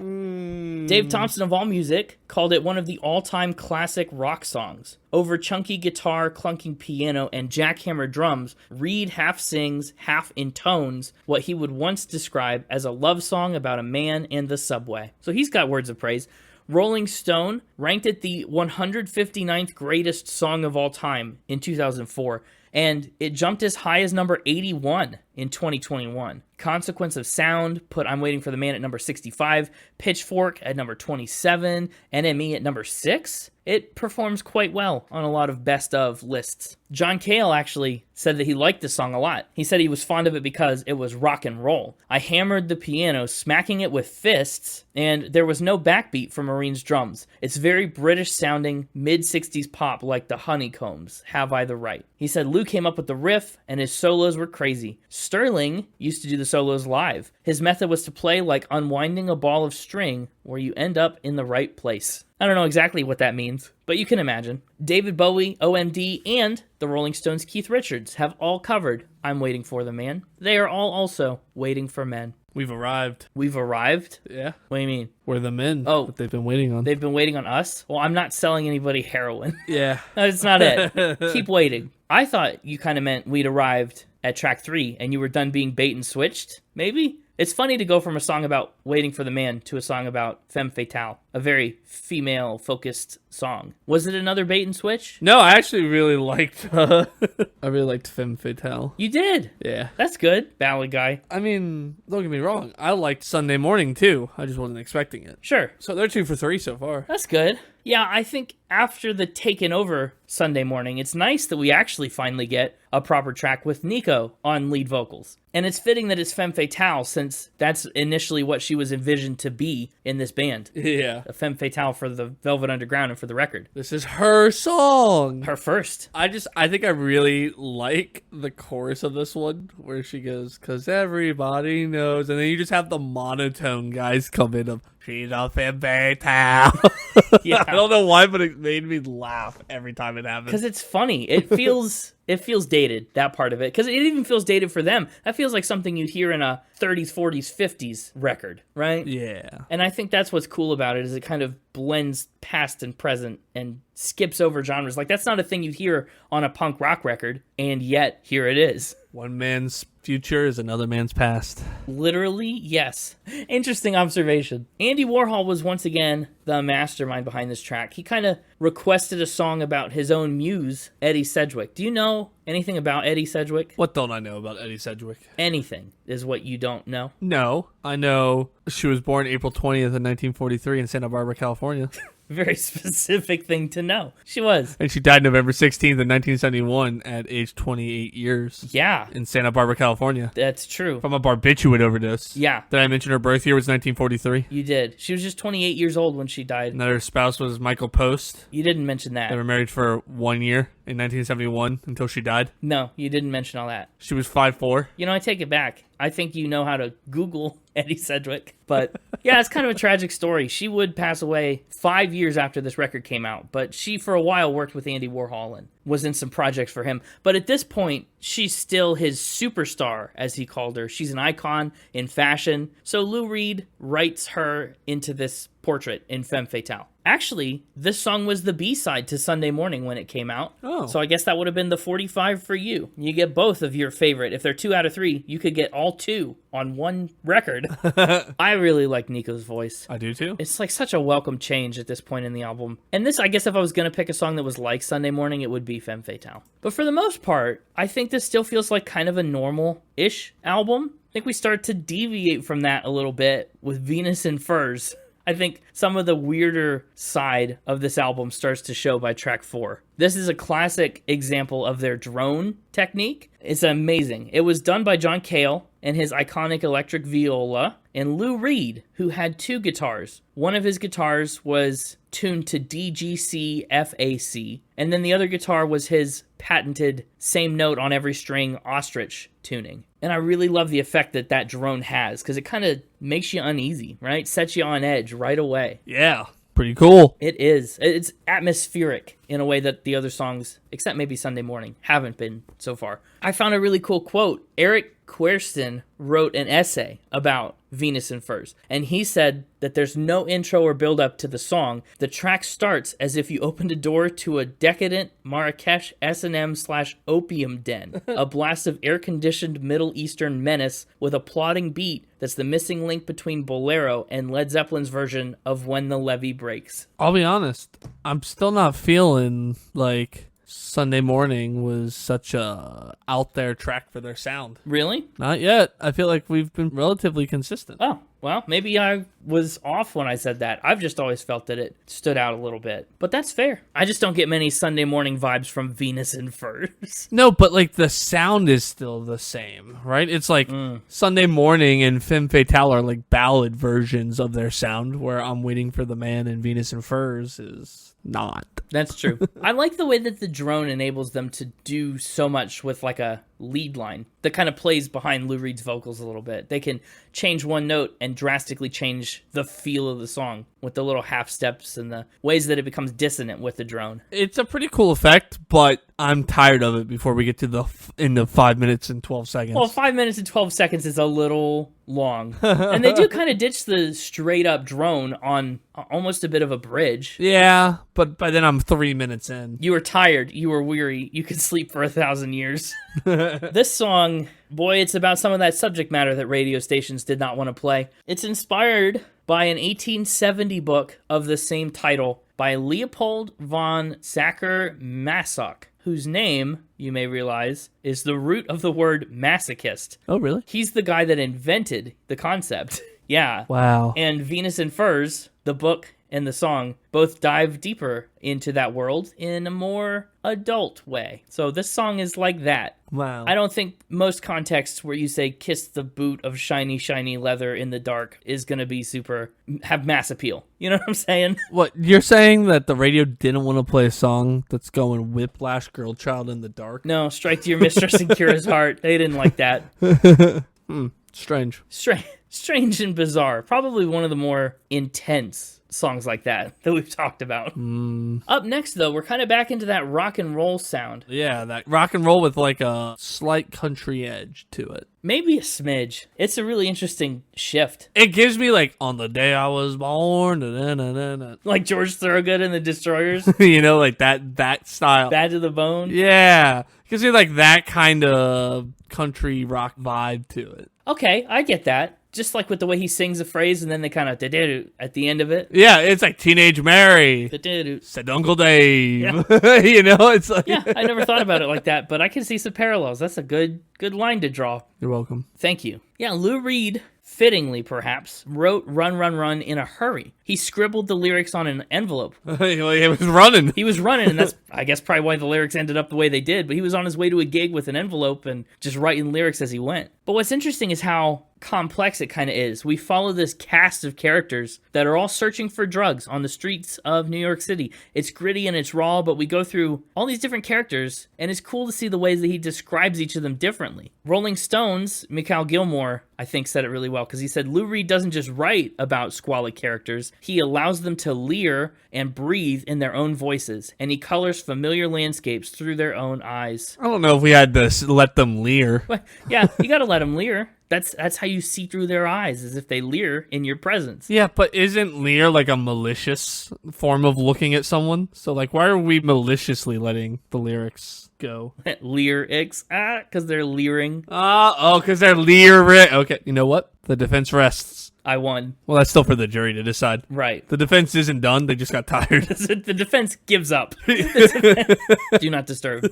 Dave Thompson of AllMusic called it one of the all-time classic rock songs. Over chunky guitar, clunking piano, and jackhammer drums, Reed half sings, half intones what he would once describe as a love song about a man and the subway. So he's got words of praise. Rolling Stone ranked it the 159th greatest song of all time in 2004, and it jumped as high as number 81 in 2021. Consequence of Sound put I'm Waiting for the Man at number 65, Pitchfork at number 27, NME at number 6. It performs quite well on a lot of best of lists. John Cale actually said that he liked the song a lot. He said he was fond of it because it was rock and roll. I hammered the piano, smacking it with fists, and there was no backbeat from Marine's drums. It's very British sounding, mid-60s pop like the Honeycombs, Have I the Right. He said Lou came up with the riff, and his solos were crazy. Sterling used to do the solos live. His method was to play like unwinding a ball of string where you end up in the right place. I don't know exactly what that means, but you can imagine. David Bowie, OMD, and the Rolling Stones' Keith Richards have all covered I'm Waiting for the Man. They are all also waiting for men. We've arrived. We've arrived? Yeah. What do you mean? We're the men Oh. that they've been waiting on. They've been waiting on us? Well, I'm not selling anybody heroin. Yeah. That's not it. Keep waiting. I thought you kind of meant we'd arrived at track 3 and you were done being bait and switched, maybe? It's funny to go from a song about waiting for the man to a song about Femme Fatale, a very female-focused song. Was it another bait and switch? No, I actually really liked Femme Fatale. You did? Yeah. That's good, ballad guy. I mean, don't get me wrong. I liked Sunday Morning, too. I just wasn't expecting it. Sure. So they're 2 for 3 so far. That's good. Yeah, I think after the taken over Sunday Morning, it's nice that we actually finally get a proper track with Nico on lead vocals. And it's fitting that it's Femme Fatale since that's initially what she was envisioned to be in this band. Yeah. A Femme Fatale for the Velvet Underground and for the record. This is her song. Her first. I think I really like the chorus of this one where she goes, 'cause everybody knows. And then you just have the monotone guys come in of, she's a Femme Fatale. Yeah. I don't know why, but it made me laugh every time it happened. Because it's funny. It feels dated, that part of it. Because it even feels dated for them. That feels like something you'd hear in a 30s, 40s, 50s record, right? Yeah. And I think that's what's cool about it is it kind of blends past and present and skips over genres. Like, that's not a thing you hear on a punk rock record, and yet here it is. One man's future is another man's past. Literally, yes. Interesting observation. Andy Warhol was once again the mastermind behind this track. He kind of requested a song about his own muse, Eddie Sedgwick. Do you know anything about Eddie Sedgwick? What don't I know about Eddie Sedgwick? Anything is what you don't know. No, I know she was born April 20th in 1943 in Santa Barbara, California. Very specific thing to know. She was. And she died November 16th in 1971 at age 28 years. Yeah, In Santa Barbara, California. that's true. From a barbiturate overdose. Yeah, Did I mention her birth year was 1943? you did. She was just 28 years old when she died. Another spouse was Michael Post. You didn't mention They that. were married for 1 year in 1971 until she died. No, you didn't mention all that. She was 5'4". You know, I take it back. I think you know how to Google Eddie Sedgwick. But yeah, it's kind of a tragic story. She would pass away 5 years after this record came out. But she, for a while, worked with Andy Warhol and was in some projects for him. But at this point, she's still his superstar, as he called her. She's an icon in fashion. So Lou Reed writes her into this portrait in Femme Fatale. Actually, this song was the B-side to Sunday Morning when it came out. Oh. So I guess that would have been the 45 for you. You get both of your favorite. If they're 2 out of 3, you could get all 2 on one record. I really like Nico's voice. I do too. It's like such a welcome change at this point in the album. And this, I guess if I was going to pick a song that was like Sunday Morning, it would be Femme Fatale. But for the most part, I think this still feels like kind of a normal-ish album. I think we start to deviate from that a little bit with Venus in Furs. I think some of the weirder side of this album starts to show by track 4. This is a classic example of their drone technique. It's amazing. It was done by John Cale and his iconic electric viola, and Lou Reed, who had 2 guitars. One of his guitars was tuned to DGC FAC, and then the other guitar was his patented same note on every string ostrich tuning. And I really love the effect that that drone has, because it kind of makes you uneasy, right? Sets you on edge right away. Yeah. pretty cool. It is. It's atmospheric in a way that the other songs, except maybe Sunday Morning, haven't been so far. I found a really cool quote. Eric Querston wrote an essay about Venus in Furs, and he said that there's no intro or build-up to the song. The track starts as if you opened a door to a decadent Marrakesh S&M/opium den, a blast of air-conditioned Middle Eastern menace with a plodding beat that's the missing link between Bolero and Led Zeppelin's version of When the Levee Breaks. I'll be honest, I'm still not feeling like Sunday Morning was such a out there track for their sound. Really? Not yet. I feel like we've been relatively consistent. Oh, well, maybe I was off when I said that. I've just always felt that it stood out a little bit. But that's fair. I just don't get many Sunday Morning vibes from Venus in Furs. No, but like the sound is still the same, right? It's like Sunday Morning and Femme Fatale are like ballad versions of their sound, where I'm Waiting for the Man and Venus in Furs is not. That's true. I like the way that the drone enables them to do so much with like a lead line that kind of plays behind Lou Reed's vocals a little bit. They can change one note and drastically change the feel of the song with the little half steps and the ways that it becomes dissonant with the drone. It's a pretty cool effect, but I'm tired of it before we get to the in the 5 minutes and 12 seconds. Well, 5 minutes and 12 seconds is a little long. And they do kind of ditch the straight up drone on almost a bit of a bridge. Yeah, but by then I'm 3 minutes in. You were tired. You were weary. You could sleep for 1,000 years. This song, boy, it's about some of that subject matter that radio stations did not want to play. It's inspired by an 1870 book of the same title by Leopold von Sacher-Masoch, whose name, you may realize, is the root of the word masochist. Oh, really? He's the guy that invented the concept. Yeah. Wow. And Venus in Furs, the book and the song, both dive deeper into that world in a more adult way. So this song is like that. Wow. I don't think most contexts where you say kiss the boot of shiny, shiny leather in the dark is going to be have mass appeal. You know what I'm saying? What, you're saying that the radio didn't want to play a song that's going Whiplash, Girl Child in the Dark? No, Strike to Your Mistress and Cure His Heart. They didn't like that. Strange. Strange and bizarre. Probably one of the more intense songs like that we've talked about. Up next, though, we're kind of back into that rock and roll sound. Yeah, that rock and roll with like a slight country edge to it. Maybe a smidge. It's a really interesting shift. It gives me like On the Day I Was Born, da-da-da-da-da. Like George Thorogood and the Destroyers. You know, like that style. Bad to the Bone. Yeah. It gives me like that kind of country rock vibe to it. Okay, I get that. Just like with the way he sings a phrase and then they kind of at the end of it. Yeah, it's like Teenage Mary. Said Uncle Dave. Yeah. You know, it's like... Yeah, I never thought about it like that, but I can see some parallels. That's a good line to draw. You're welcome. Thank you. Yeah, Lou Reed, fittingly perhaps, wrote Run, Run, Run in a hurry. He scribbled the lyrics on an envelope. He was running. He was running, and that's, I guess, probably why the lyrics ended up the way they did, but he was on his way to a gig with an envelope and just writing lyrics as he went. But what's interesting is how complex it kind of is. We follow this cast of characters that are all searching for drugs on the streets of New York City. It's gritty and it's raw, but we go through all these different characters, and it's cool to see the ways that he describes each of them differently. Rolling Stones, Mikhail Gilmore, I think, said it really well, because he said Lou Reed doesn't just write about squalid characters, he allows them to leer and breathe in their own voices, and he colors familiar landscapes through their own eyes. I don't know if we had to let them leer. Well, yeah, you gotta let them leer. That's how you see through their eyes, as if they leer in your presence. Yeah, but isn't leer like a malicious form of looking at someone? So, like, why are we maliciously letting the lyrics go? Lyrics? Because they're leering. Because they're leering. Okay, you know what? The defense rests. I won. Well, that's still for the jury to decide. Right. The defense isn't done. They just got tired. The defense gives up. Do not disturb.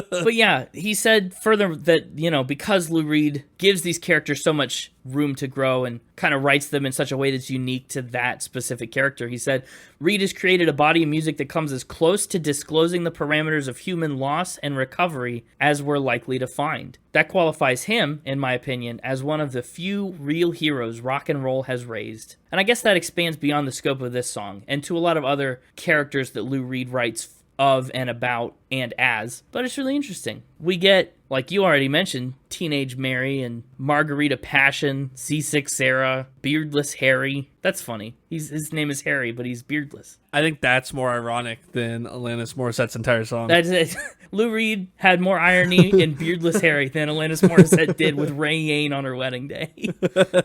But yeah, he said further that, because Lou Reed gives these characters so much room to grow and kind of writes them in such a way that's unique to that specific character, he said, Reed has created a body of music that comes as close to disclosing the parameters of human loss and recovery as we're likely to find. That qualifies him, in my opinion, as one of the few real heroes rock and roll has raised. And I guess that expands beyond the scope of this song and to a lot of other characters that Lou Reed writes of and about and as, but it's really interesting. We get, like you already mentioned, Teenage Mary and Margarita Passion, Seasick Sarah, Beardless Harry. That's funny. His name is Harry, but he's beardless. I think that's more ironic than Alanis Morissette's entire song. That's it. Lou Reed had more irony in Beardless Harry than Alanis Morissette did with Ray Yane on her wedding day.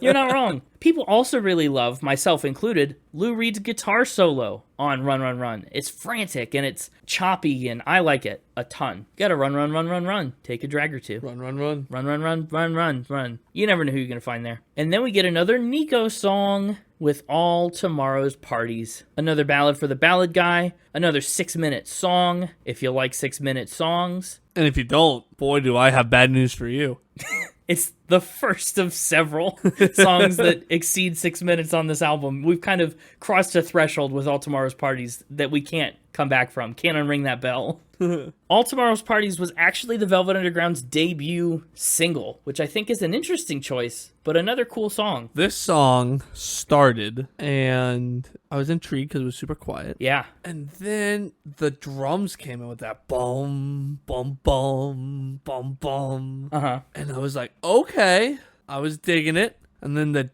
You're not wrong. People also really love, myself included, Lou Reed's guitar solo on Run, Run, Run. It's frantic and it's choppy, and I like it a ton. You gotta run, run, run, run, run. Take a drag or two. Run, run, run. Run, run, run, run, run, run. You never know who you're gonna find there. And then we get another Nico song with All Tomorrow's Parties. Another ballad for the ballad guy. Another 6-minute song, if you like 6-minute songs. And if you don't, boy, do I have bad news for you. It's the first of several songs that exceed 6 minutes on this album. We've kind of crossed a threshold with All Tomorrow's Parties that we can't come back from. Can't unring that bell. All Tomorrow's Parties was actually the Velvet Underground's debut single, which I think is an interesting choice, but another cool song. This song started, and I was intrigued because it was super quiet. Yeah. And then the drums came in with that boom, boom, boom, boom, boom. Uh-huh. And I was like, okay. I was digging it. And then the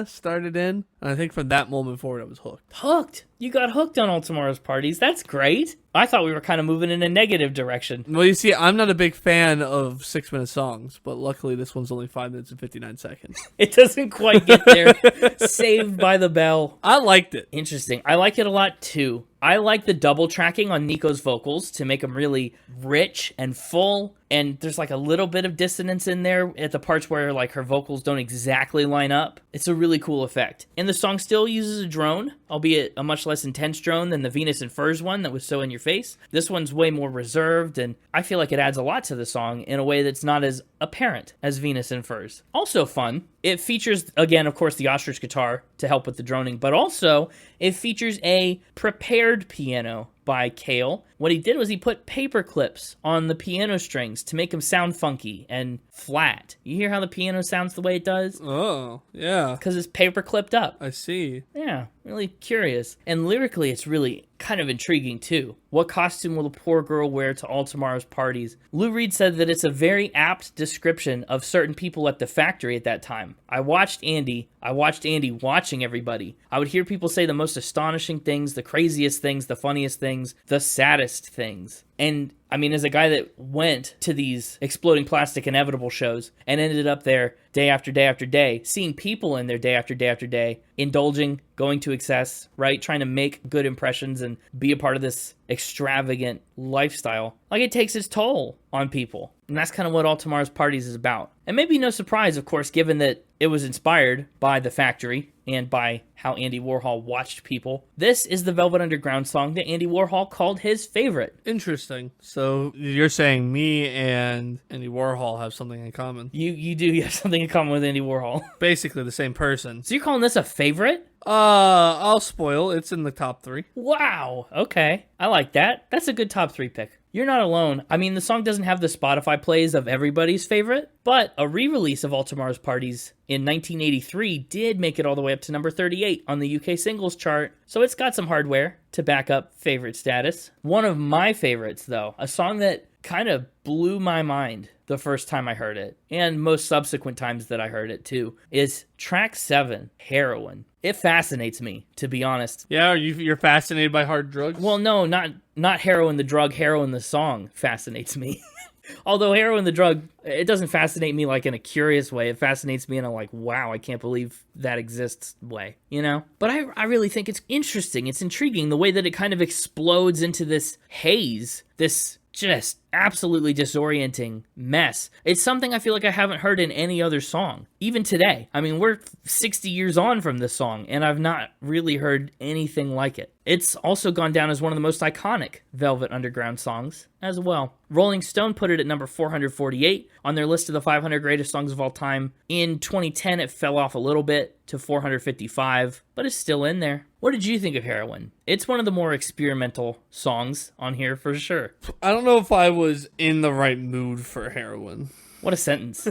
started in. And I think from that moment forward, I was hooked. Hooked. You got hooked on All Tomorrow's Parties. That's great. I thought we were kind of moving in a negative direction. Well, you see, I'm not a big fan of 6-minute songs, but luckily this one's only 5 minutes and 59 seconds. It doesn't quite get there. Saved by the bell. I liked it. Interesting. I like it a lot too. I like the double tracking on Nico's vocals to make them really rich and full. And there's like a little bit of dissonance in there at the parts where like her vocals don't exactly line up. It's a really cool effect. And the song still uses a drone, albeit a much less intense drone than the Venus and Furs one that was so in your face. This one's way more reserved, and I feel like it adds a lot to the song in a way that's not as apparent as Venus and Furs. Also fun, it features, again, of course, the ostrich guitar to help with the droning, but also it features a prepared piano by Cale. What he did was he put paper clips on the piano strings to make them sound funky and flat. You hear how the piano sounds the way it does? Oh, yeah. Because it's paper clipped up. I see. Yeah, really curious. And lyrically, it's really kind of intriguing, too. What costume will a poor girl wear to All Tomorrow's Parties? Lou Reed said that it's a very apt description of certain people at the factory at that time. I watched Andy watching everybody. I would hear people say the most astonishing things, the craziest things, the funniest things, the saddest things. And I mean, as a guy that went to these Exploding Plastic Inevitable shows and ended up there day after day after day, seeing people in there day after day after day, indulging, going to excess, right? Trying to make good impressions and be a part of this extravagant lifestyle. Like, it takes its toll on people. And that's kind of what All Tomorrow's Parties is about. And maybe no surprise, of course, given that it was inspired by The Factory and by how Andy Warhol watched people. This is the Velvet Underground song that Andy Warhol called his favorite. Interesting. So you're saying me and Andy Warhol have something in common. You do have something in common with Andy Warhol. Basically the same person. So you're calling this a favorite? I'll spoil. It's in the top 3. Wow. Okay. I like that. That's a good top 3 pick. You're not alone. I mean, the song doesn't have the Spotify plays of everybody's favorite, but a re-release of All Tomorrow's Parties in 1983 did make it all the way up to number 38 on the UK singles chart, so it's got some hardware to back up favorite status. One of my favorites, though, a song that kind of blew my mind the first time I heard it, and most subsequent times that I heard it too, is track 7, Heroin. It fascinates me, to be honest. Yeah, you're fascinated by hard drugs? Well, no, not heroin the drug, heroin the song fascinates me. Although heroin the drug, it doesn't fascinate me like in a curious way. It fascinates me in a like, wow, I can't believe that exists way, you know? But I really think it's interesting. It's intriguing the way that it kind of explodes into this haze, this just absolutely disorienting mess. It's something I feel like I haven't heard in any other song, even today. I mean, we're 60 years on from this song, and I've not really heard anything like it. It's also gone down as one of the most iconic Velvet Underground songs as well. Rolling Stone put it at number 448 on their list of the 500 greatest songs of all time. In 2010, it fell off a little bit to 455, but it's still in there. What did you think of Heroin? It's one of the more experimental songs on here for sure. I don't know if I was in the right mood for Heroin. What a sentence.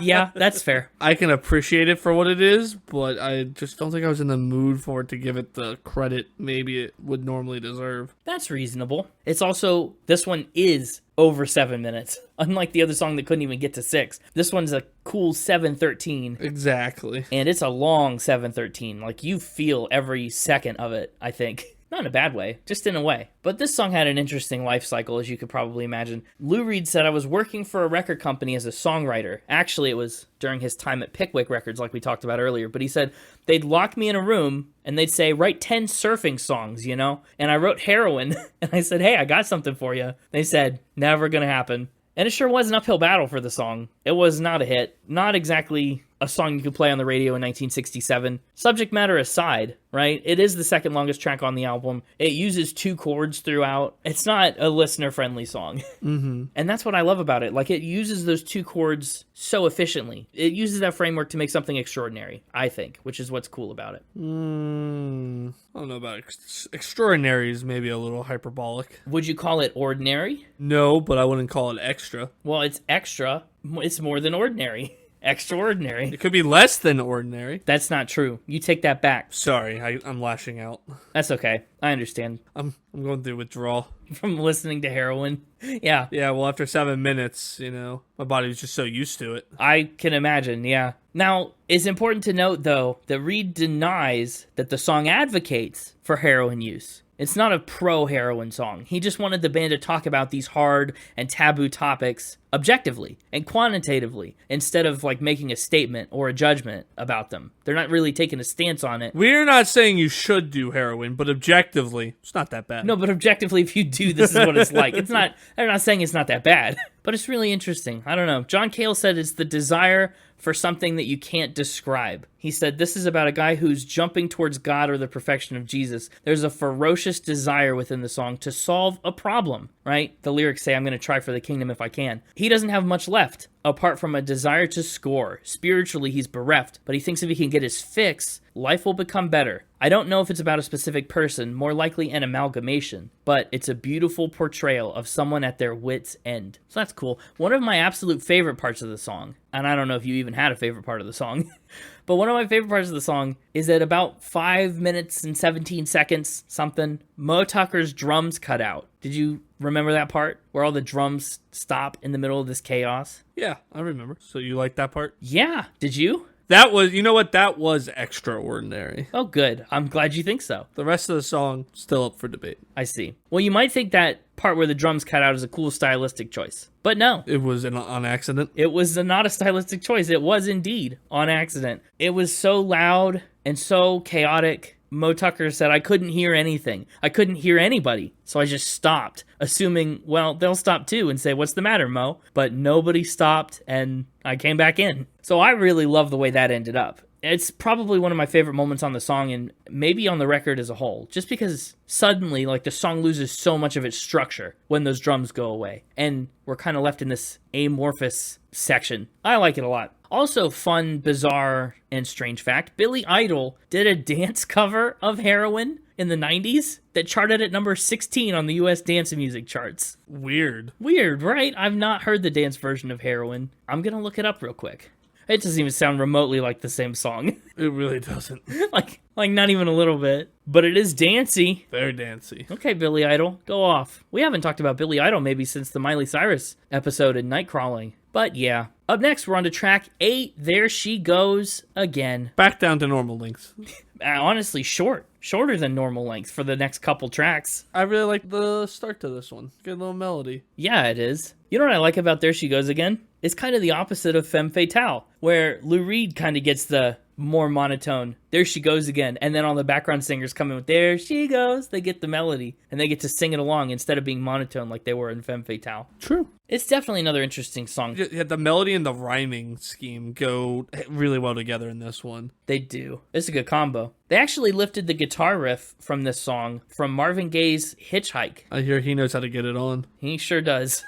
Yeah, that's fair. I can appreciate it for what it is, but I just don't think I was in the mood for it to give it the credit maybe it would normally deserve. That's reasonable. It's also, this one is over 7 minutes. Unlike the other song that couldn't even get to 6. This one's a cool 7:13. Exactly. And it's a long 7:13. Like, you feel every second of it, I think. Not in a bad way, just in a way. But this song had an interesting life cycle, as you could probably imagine. Lou Reed said, I was working for a record company as a songwriter. Actually, it was during his time at Pickwick Records, like we talked about earlier. But he said, they'd lock me in a room, and they'd say, write 10 surfing songs, you know? And I wrote Heroin, and I said, hey, I got something for you. They said, never gonna happen. And it sure was an uphill battle for the song. It was not a hit. Not exactly a song you could play on the radio in 1967. Subject matter aside, right? It is the second longest track on the album. It uses 2 chords throughout. It's not a listener-friendly song. Mm-hmm. And that's what I love about it. Like, it uses those 2 chords so efficiently. It uses that framework to make something extraordinary, I think, which is what's cool about it. I don't know about extraordinary is maybe a little hyperbolic. Would you call it ordinary? No, but I wouldn't call it extra. Well, it's extra. It's more than ordinary. Extraordinary. It could be less than ordinary. That's not true. You take that back. Sorry, I'm lashing out. That's okay. I understand. I'm going through withdrawal. From listening to Heroin. Yeah. Yeah, well, after 7 minutes, my body was just so used to it. I can imagine, yeah. Now, it's important to note, though, that Reed denies that the song advocates for heroin use. It's not a pro-heroin song. He just wanted the band to talk about these hard and taboo topics objectively and quantitatively instead of like making a statement or a judgment about them. They're not really taking a stance on it. We're not saying you should do heroin, but objectively, it's not that bad. No, but objectively, if you do, this is what it's like. They're not saying it's not that bad, but it's really interesting. I don't know. John Cale said it's the desire for something that you can't describe. He said, this is about a guy who's jumping towards God or the perfection of Jesus. There's a ferocious desire within the song to solve a problem, right? The lyrics say, I'm going to try for the kingdom if I can. He doesn't have much left, apart from a desire to score. Spiritually, he's bereft, but he thinks if he can get his fix, life will become better. I don't know if it's about a specific person, more likely an amalgamation, but it's a beautiful portrayal of someone at their wit's end. So that's cool. One of my absolute favorite parts of the song, and I don't know if you even had a favorite part of the song, but one of my favorite parts of the song is at about 5 minutes and 17 seconds, something, Mo Tucker's drums cut out. Did you remember that part where all the drums stop in the middle of this chaos? Yeah, I remember. So you like that part? Yeah. Did you? That was, you know what? That was extraordinary. Oh, good. I'm glad you think so. The rest of the song, still up for debate. I see. Well, you might think that part where the drums cut out is a cool stylistic choice. But no. It was on accident? It was not a stylistic choice. It was indeed on accident. It was so loud and so chaotic. Mo Tucker said, I couldn't hear anything. I couldn't hear anybody. So I just stopped, assuming, well, they'll stop too and say, what's the matter, Mo? But nobody stopped, and I came back in. So I really love the way that ended up. It's probably one of my favorite moments on the song and maybe on the record as a whole, just because suddenly, like, the song loses so much of its structure when those drums go away. And we're kind of left in this amorphous section. I like it a lot. Also, fun, bizarre, and strange fact, Billy Idol did a dance cover of Heroin in the 90s that charted at number 16 on the US dance music charts. Weird. Weird, right? I've not heard the dance version of Heroin. I'm gonna look it up real quick. It doesn't even sound remotely like the same song. It really doesn't. like not even a little bit. But it is dancey. Very dancey. Okay, Billy Idol, go off. We haven't talked about Billy Idol maybe since the Miley Cyrus episode in Nightcrawling. But yeah. Up next, we're on to track 8, There She Goes Again. Back down to normal length. Honestly, shorter than normal length for the next couple tracks. I really like the start to this one. Good little melody. Yeah, it is. You know what I like about There She Goes Again? It's kind of the opposite of Femme Fatale, where Lou Reed kind of gets the more monotone, there she goes again, and then all the background singers come in with, there she goes, they get the melody, and they get to sing it along instead of being monotone like they were in Femme Fatale. True. It's definitely another interesting song. Yeah, the melody and the rhyming scheme go really well together in this one. They do. It's a good combo. They actually lifted the guitar riff from this song from Marvin Gaye's Hitchhike. I hear he knows how to get it on. He sure does.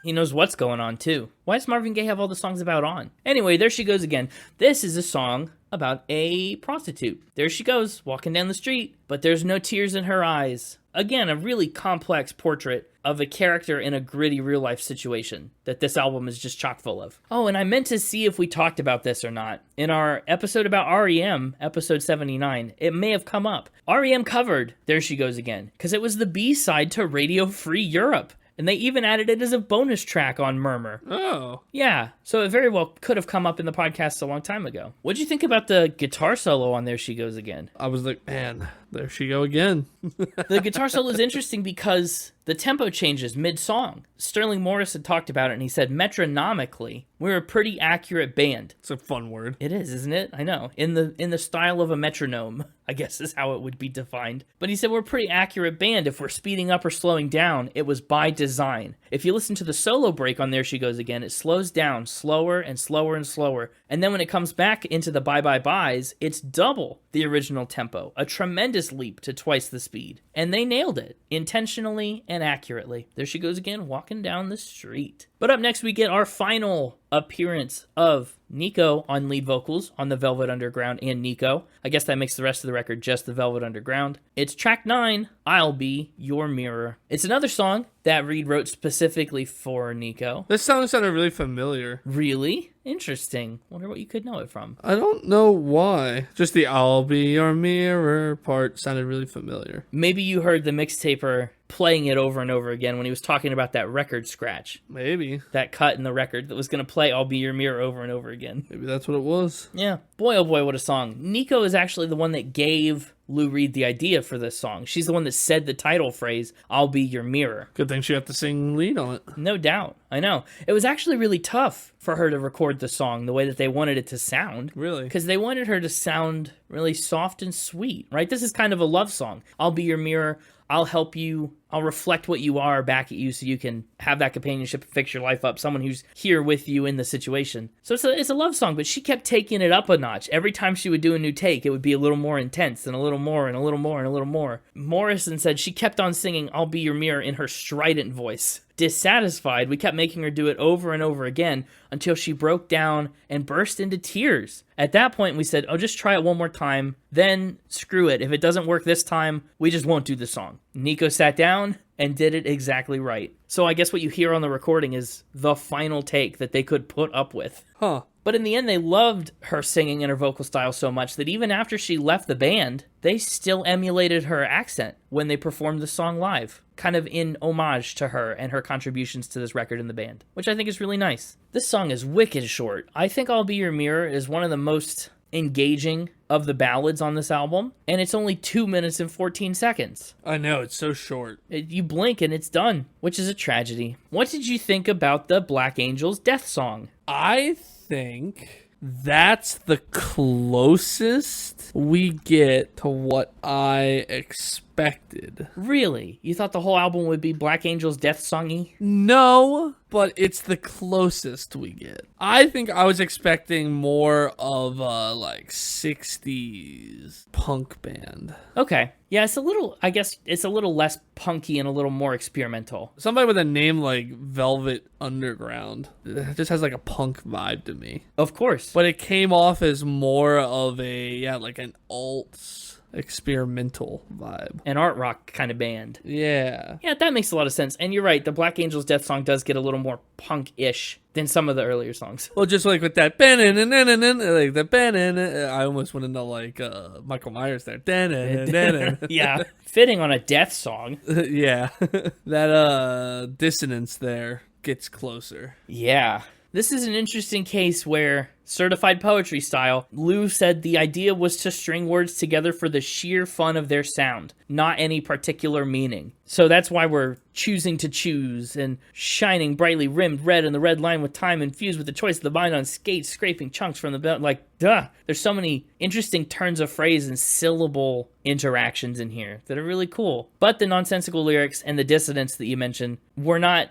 He knows what's going on, too. Why does Marvin Gaye have all the songs about on? Anyway, there she goes again. This is a song about a prostitute. There she goes, walking down the street, but there's no tears in her eyes. Again, a really complex portrait of a character in a gritty real-life situation that this album is just chock full of. Oh, and I meant to see if we talked about this or not. In our episode about REM, episode 79, it may have come up. REM covered There She Goes Again, because it was the B-side to Radio Free Europe. And they even added it as a bonus track on Murmur. Oh. Yeah, so it very well could have come up in the podcast a long time ago. What'd you think about the guitar solo on There She Goes Again? I was like, man, there she go again. The guitar solo is interesting because the tempo changes mid-song. Sterling Morris had talked about it, and he said, metronomically, we're a pretty accurate band. It's a fun word. It is, isn't it? I know. In the style of a metronome, I guess is how it would be defined. But he said we're a pretty accurate band. If we're speeding up or slowing down, it was by design. If you listen to the solo break on There She Goes Again, it slows down slower and slower and slower. And then when it comes back into the Bye Bye Byes, it's double the original tempo. A tremendous leap to twice the speed. And they nailed it, intentionally and accurately. There she goes again, walking down the street. But up next, we get our final appearance of Nico on lead vocals on the Velvet Underground and Nico. I guess that makes the rest of the record just the Velvet Underground. It's track 9, I'll Be Your Mirror. It's another song that Reed wrote specifically for Nico. This song sounded really familiar. Really? Interesting. Wonder what you could know it from. I don't know why. Just the I'll be your mirror part sounded really familiar. Maybe you heard the Mixtaper playing it over and over again when he was talking about that record scratch. Maybe. That cut in the record that was going to play I'll Be Your Mirror over and over again. Maybe that's what it was. Yeah. Boy, oh boy, what a song. Nico is actually the one that gave Lou Reed the idea for this song. She's the one that said the title phrase, I'll be your mirror. Good thing she had to sing lead on it. No doubt. I know. It was actually really tough for her to record the song the way that they wanted it to sound. Really? Because they wanted her to sound really soft and sweet, right? This is kind of a love song. I'll be your mirror. I'll help you. I'll reflect what you are back at you so you can have that companionship and fix your life up. Someone who's here with you in the situation. So it's a love song, but she kept taking it up a notch. Every time she would do a new take, it would be a little more intense and a little more and a little more and a little more. Morrison said she kept on singing I'll Be Your Mirror in her strident voice. Dissatisfied, we kept making her do it over and over again until she broke down and burst into tears. At that point, we said, oh, just try it one more time. Then screw it. If it doesn't work this time, we just won't do the song. Nico sat down and did it exactly right. So I guess what you hear on the recording is the final take that they could put up with. Huh. But in the end, they loved her singing and her vocal style so much that even after she left the band, they still emulated her accent when they performed the song live, kind of in homage to her and her contributions to this record in the band, which I think is really nice. This song is wicked short. I think I'll Be Your Mirror is one of the most engaging of the ballads on this album, and it's only 2 minutes and 14 seconds. I know, it's so short. You blink and it's done, which is a tragedy. What did you think about the Black Angels death song? I think that's the closest we get to what I expected. Really? You thought the whole album would be Black Angels death songy? No, but it's the closest we get. I think I was expecting more of a like 60s punk band. Okay. Yeah, I guess it's a little less punky and a little more experimental. Somebody with a name like Velvet Underground. It just has like a punk vibe to me. Of course. But it came off as more of like an alt experimental vibe. An art rock kind of band. Yeah. Yeah, that makes a lot of sense. And you're right, the Black Angels death song does get a little more punk-ish than some of the earlier songs. Well, just like with that, like the I almost went into like Michael Myers there. Yeah, fitting on a death song. Yeah, that dissonance there gets closer. Yeah. This is an interesting case where, certified poetry style, Lou said the idea was to string words together for the sheer fun of their sound, not any particular meaning. So that's why we're choosing to choose, and shining brightly rimmed red in the red line with time infused with the choice of the mind on skates, scraping chunks from the belt. Like, duh. There's so many interesting turns of phrase and syllable interactions in here that are really cool. But the nonsensical lyrics and the dissonance that you mentioned were not...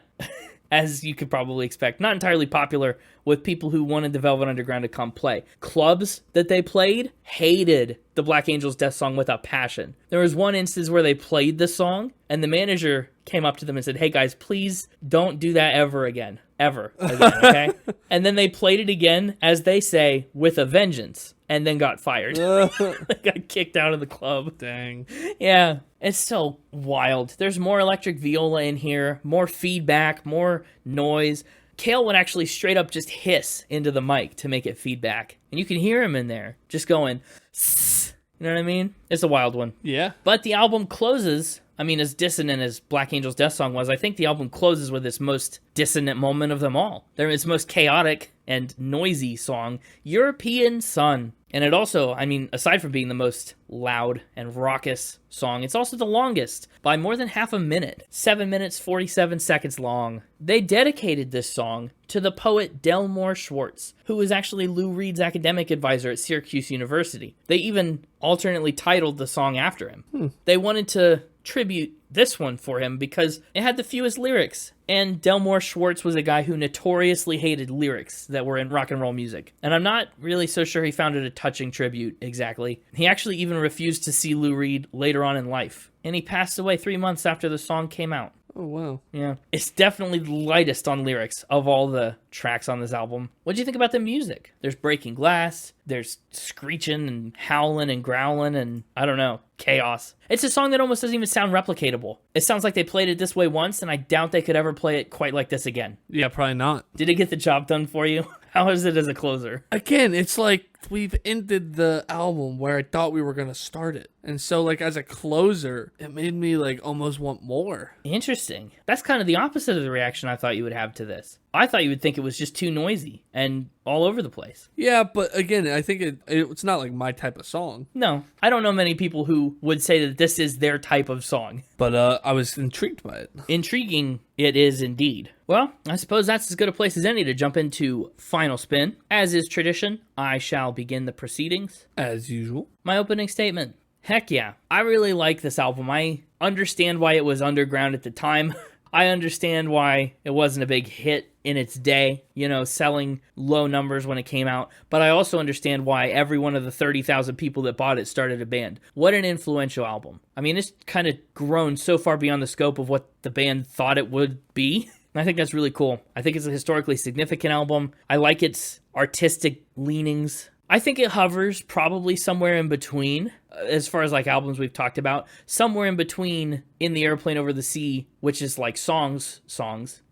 as you could probably expect, not entirely popular with people who wanted the Velvet Underground to come play. Clubs that they played hated the Black Angels death song with a passion. There was one instance where they played the song, and the manager came up to them and said, hey guys, please don't do that ever again. ever again, okay? And then they played it again, as they say, with a vengeance, and then got fired. They got kicked out of the club. Dang. Yeah, it's so wild. There's more electric viola in here, more feedback, more noise. Cale would actually straight up just hiss into the mic to make it feedback. And you can hear him in there, just going, "Sss." You know what I mean? It's a wild one. Yeah. But the album closes, I mean, as dissonant as Black Angel's Death Song was, I think the album closes with its most dissonant moment of them all. Its most chaotic and noisy song, European Sun. And it also, I mean, aside from being the most loud and raucous song, it's also the longest by more than half a minute. 7 minutes, 47 seconds long. They dedicated this song to the poet Delmore Schwartz, who was actually Lou Reed's academic advisor at Syracuse University. They even alternately titled the song after him. They wanted to tribute this one for him because it had the fewest lyrics. And Delmore Schwartz was a guy who notoriously hated lyrics that were in rock and roll music. And I'm not really so sure he found it a touching tribute exactly. He actually even refused to see Lou Reed later on in life. And he passed away 3 months after the song came out. Oh, wow. Yeah. It's definitely the lightest on lyrics of all the tracks on this album. What do you think about the music? There's breaking glass, there's screeching and howling and growling and, I don't know, chaos. It's a song that almost doesn't even sound replicatable. It sounds like they played it this way once, and I doubt they could ever play it quite like this again. Yeah, probably not. Did it get the job done for you? How is it as a closer? Again, it's like we've ended the album where I thought we were going to start it. And so, like, as a closer, it made me, like, almost want more. Interesting. That's kind of the opposite of the reaction I thought you would have to this. I thought you would think it was just too noisy and all over the place. Yeah, but again, I think it's not like my type of song. No, I don't know many people who would say that this is their type of song. But I was intrigued by it. Intriguing it is indeed. Well, I suppose that's as good a place as any to jump into Final Spin. As is tradition, I shall begin the proceedings. As usual. My opening statement. Heck yeah, I really like this album. I understand why it was underground at the time. I understand why it wasn't a big hit in its day, you know, selling low numbers when it came out. But I also understand why every one of the 30,000 people that bought it started a band. What an influential album. I mean, it's kind of grown so far beyond the scope of what the band thought it would be. And I think that's really cool. I think it's a historically significant album. I like its artistic leanings. I think it hovers probably somewhere in between, as far as like albums we've talked about, somewhere in between In the Airplane Over the Sea, which is like songs,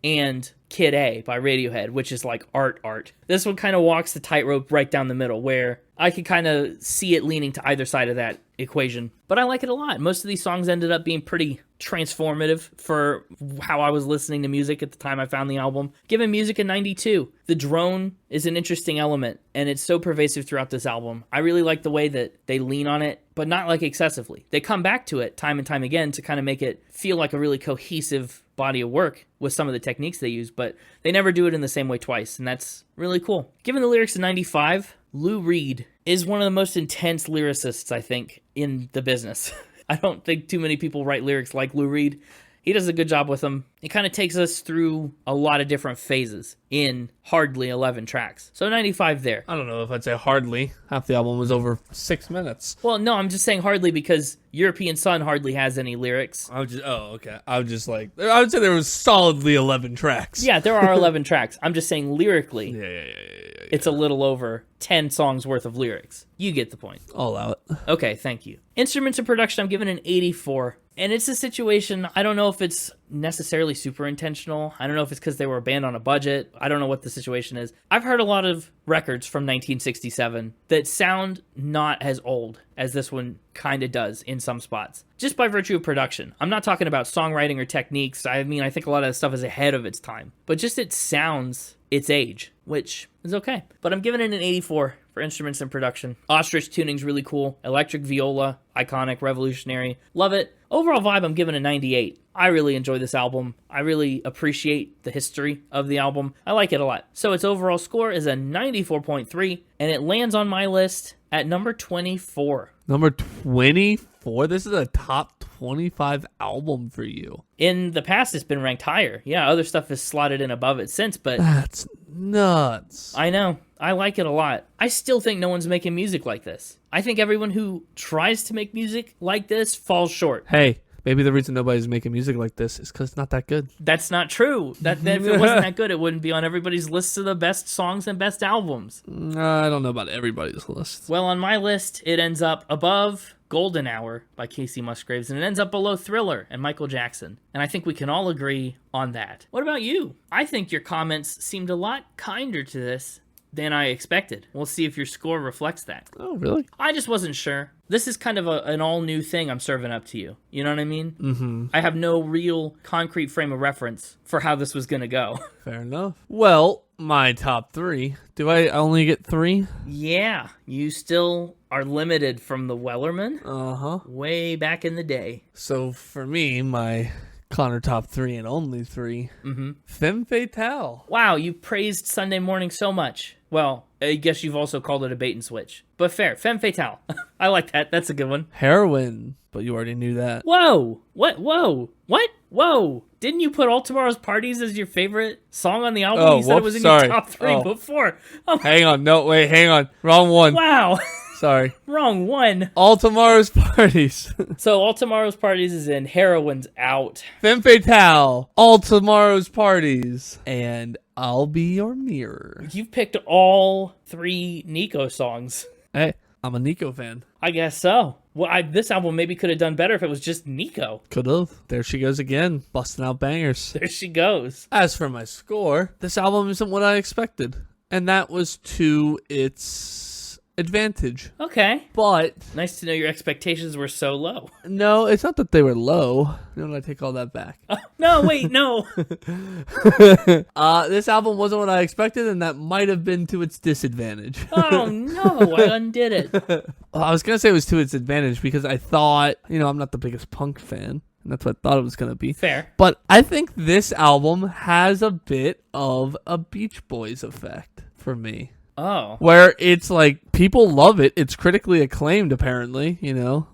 and Kid A by Radiohead, which is like art. This one kind of walks the tightrope right down the middle, where I could kind of see it leaning to either side of that equation. But I like it a lot. Most of these songs ended up being pretty transformative for how I was listening to music at the time I found the album. Giving music a 92. The drone is an interesting element, and it's so pervasive throughout this album. I really like the way that they lean on it, but not like excessively. They come back to it time and time again to kind of make it feel like a really cohesive body of work with some of the techniques they use, but they never do it in the same way twice, and that's really cool. Given the lyrics a 95, Lou Reed is one of the most intense lyricists, I think, in the business. I don't think too many people write lyrics like Lou Reed. He does a good job with them. It kind of takes us through a lot of different phases in hardly 11 tracks. So 95 there. I don't know if I'd say hardly. Half the album was over 6 minutes. Well, no, I'm just saying hardly because European Sun hardly has any lyrics. I would say there was solidly 11 tracks. Yeah, there are 11 tracks. I'm just saying lyrically, Yeah. it's a little over 10 songs worth of lyrics. You get the point. I'll allow it. Okay, thank you. Instruments and production, I'm giving an 84. And it's a situation, I don't know if it's necessarily super intentional. I don't know if it's because they were a band on a budget. I don't know what the situation is. I've heard a lot of records from 1967 that sound not as old as this one kind of does in some spots, just by virtue of production. I'm not talking about songwriting or techniques. I mean, I think a lot of the stuff is ahead of its time, but just it sounds its age, which is okay. But I'm giving it an 84 for instruments and production. Ostrich tuning's really cool. Electric viola, iconic, revolutionary. Love it. Overall vibe, I'm giving a 98. I really enjoy this album. I really appreciate the history of the album. I like it a lot. So its overall score is a 94.3, and it lands on my list at number 24. Number 24? This is a top 25 album for you. In the past, it's been ranked higher. Yeah, other stuff has slotted in above it since, but That's nuts. I know. I like it a lot. I still think no one's making music like this. I think everyone who tries to make music like this falls short. Hey, Maybe the reason nobody's making music like this is because it's not that good. That's not true. That if it wasn't that good, it wouldn't be on everybody's lists of the best songs and best albums. I don't know about everybody's list. Well, on my list, it ends up above Golden Hour by Casey Musgraves, and it ends up below Thriller and Michael Jackson. And I think we can all agree on that. What about you? I think your comments seemed a lot kinder to this than I expected. We'll see if your score reflects that. Oh, really? I just wasn't sure. This is kind of an all-new thing I'm serving up to you. You know what I mean? Mm-hmm. I have no real concrete frame of reference for how this was going to go. Fair enough. Well, my top 3. Do I only get 3? Yeah, you still are limited from the Wellerman Uh-huh. way back in the day. So for me, my Connor top 3 and only 3, Femme Fatale. Wow, you praised Sunday Morning so much. Well, I guess you've also called it a bait and switch. But fair, Femme Fatale. I like that. That's a good one. Heroin, but you already knew that. Whoa! What? Whoa! What? Whoa! Didn't you put All Tomorrow's Parties as your favorite song on the album? Oh, You said it was in sorry. your top 3 before. Oh, Hang on. No, wait, hang on. Wrong one. wow. Sorry. Wrong one. All Tomorrow's Parties. So All Tomorrow's Parties is in, Heroin's out. Femme Fatale. All Tomorrow's Parties. And I'll Be Your Mirror. You've picked all 3 Nico songs. Hey, I'm a Nico fan. I guess so. Well, this album maybe could have done better if it was just Nico. Could've. There she goes again, busting out bangers. There she goes. As for my score, this album isn't what I expected. And that was to its advantage. Okay. But Nice to know your expectations were so low. no, it's not that they were low. You know, I take all that back. No, wait, no. This album wasn't what I expected, and that might have been to its disadvantage. Oh, no, I undid it. I was gonna say it was to its advantage because I thought, I'm not the biggest punk fan. And that's what I thought it was gonna be. Fair. But I think this album has a bit of a Beach Boys effect for me. Oh. Where it's like, people love it. It's critically acclaimed, apparently,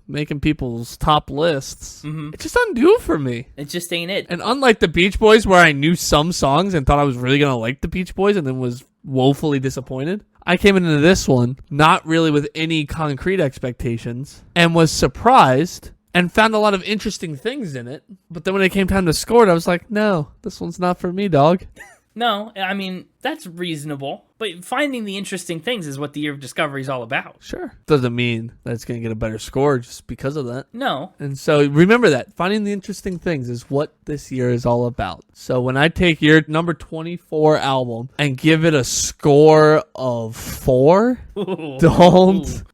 making people's top lists. It just doesn't do it for me. It just ain't it. And unlike the Beach Boys, where I knew some songs and thought I was really going to like the Beach Boys and then was woefully disappointed, I came into this one not really with any concrete expectations and was surprised and found a lot of interesting things in it. But then when it came time to score it, I was like, no, this one's not for me, dog. No, I mean, that's reasonable. But finding the interesting things is what the Year of Discovery is all about. Sure. Doesn't mean that it's going to get a better score just because of that. No. And so remember that. Finding the interesting things is what this year is all about. So when I take your number 24 album and give it a score of 4,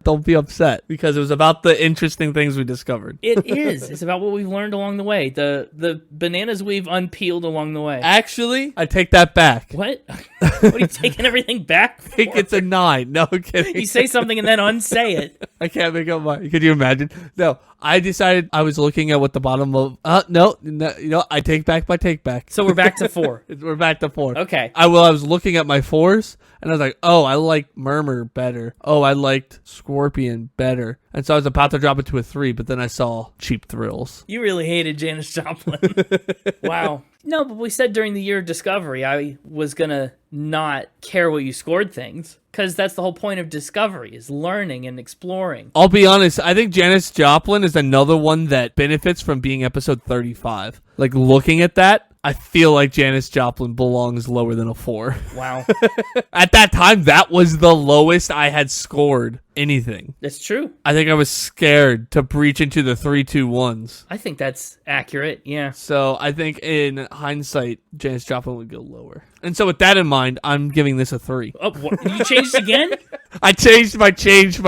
don't be upset because it was about the interesting things we discovered. It is. It's about what we've learned along the way. The bananas we've unpeeled along the way. Actually, I take that back. What? What are you taking everything back? I think it's a 9. No, I'm kidding. You say something and then unsay it. I can't make up my. Could you imagine? No, I decided I was looking at what the bottom of. No, I take back my take back. So we're back to 4. We're back to 4. Okay. I was looking at my 4s and I was like, oh, I like Murmur better. Oh, I liked Scorpion better. And so I was about to drop it to a 3, but then I saw Cheap Thrills. You really hated Janis Joplin. Wow. No, but we said during the Year of Discovery, I was going to not care what you scored things. Because that's the whole point of discovery, is learning and exploring. I'll be honest, I think Janis Joplin is another one that benefits from being episode 35. Like, looking at that, I feel like Janis Joplin belongs lower than a 4. Wow. At that time, that was the lowest I had scored anything. That's true. I think I was scared to breach into the 3-2-1s. I think that's accurate, yeah. So I think in hindsight, Janis Joplin would go lower. And so with that in mind, I'm giving this a 3. Oh, what? You changed again? I changed my change.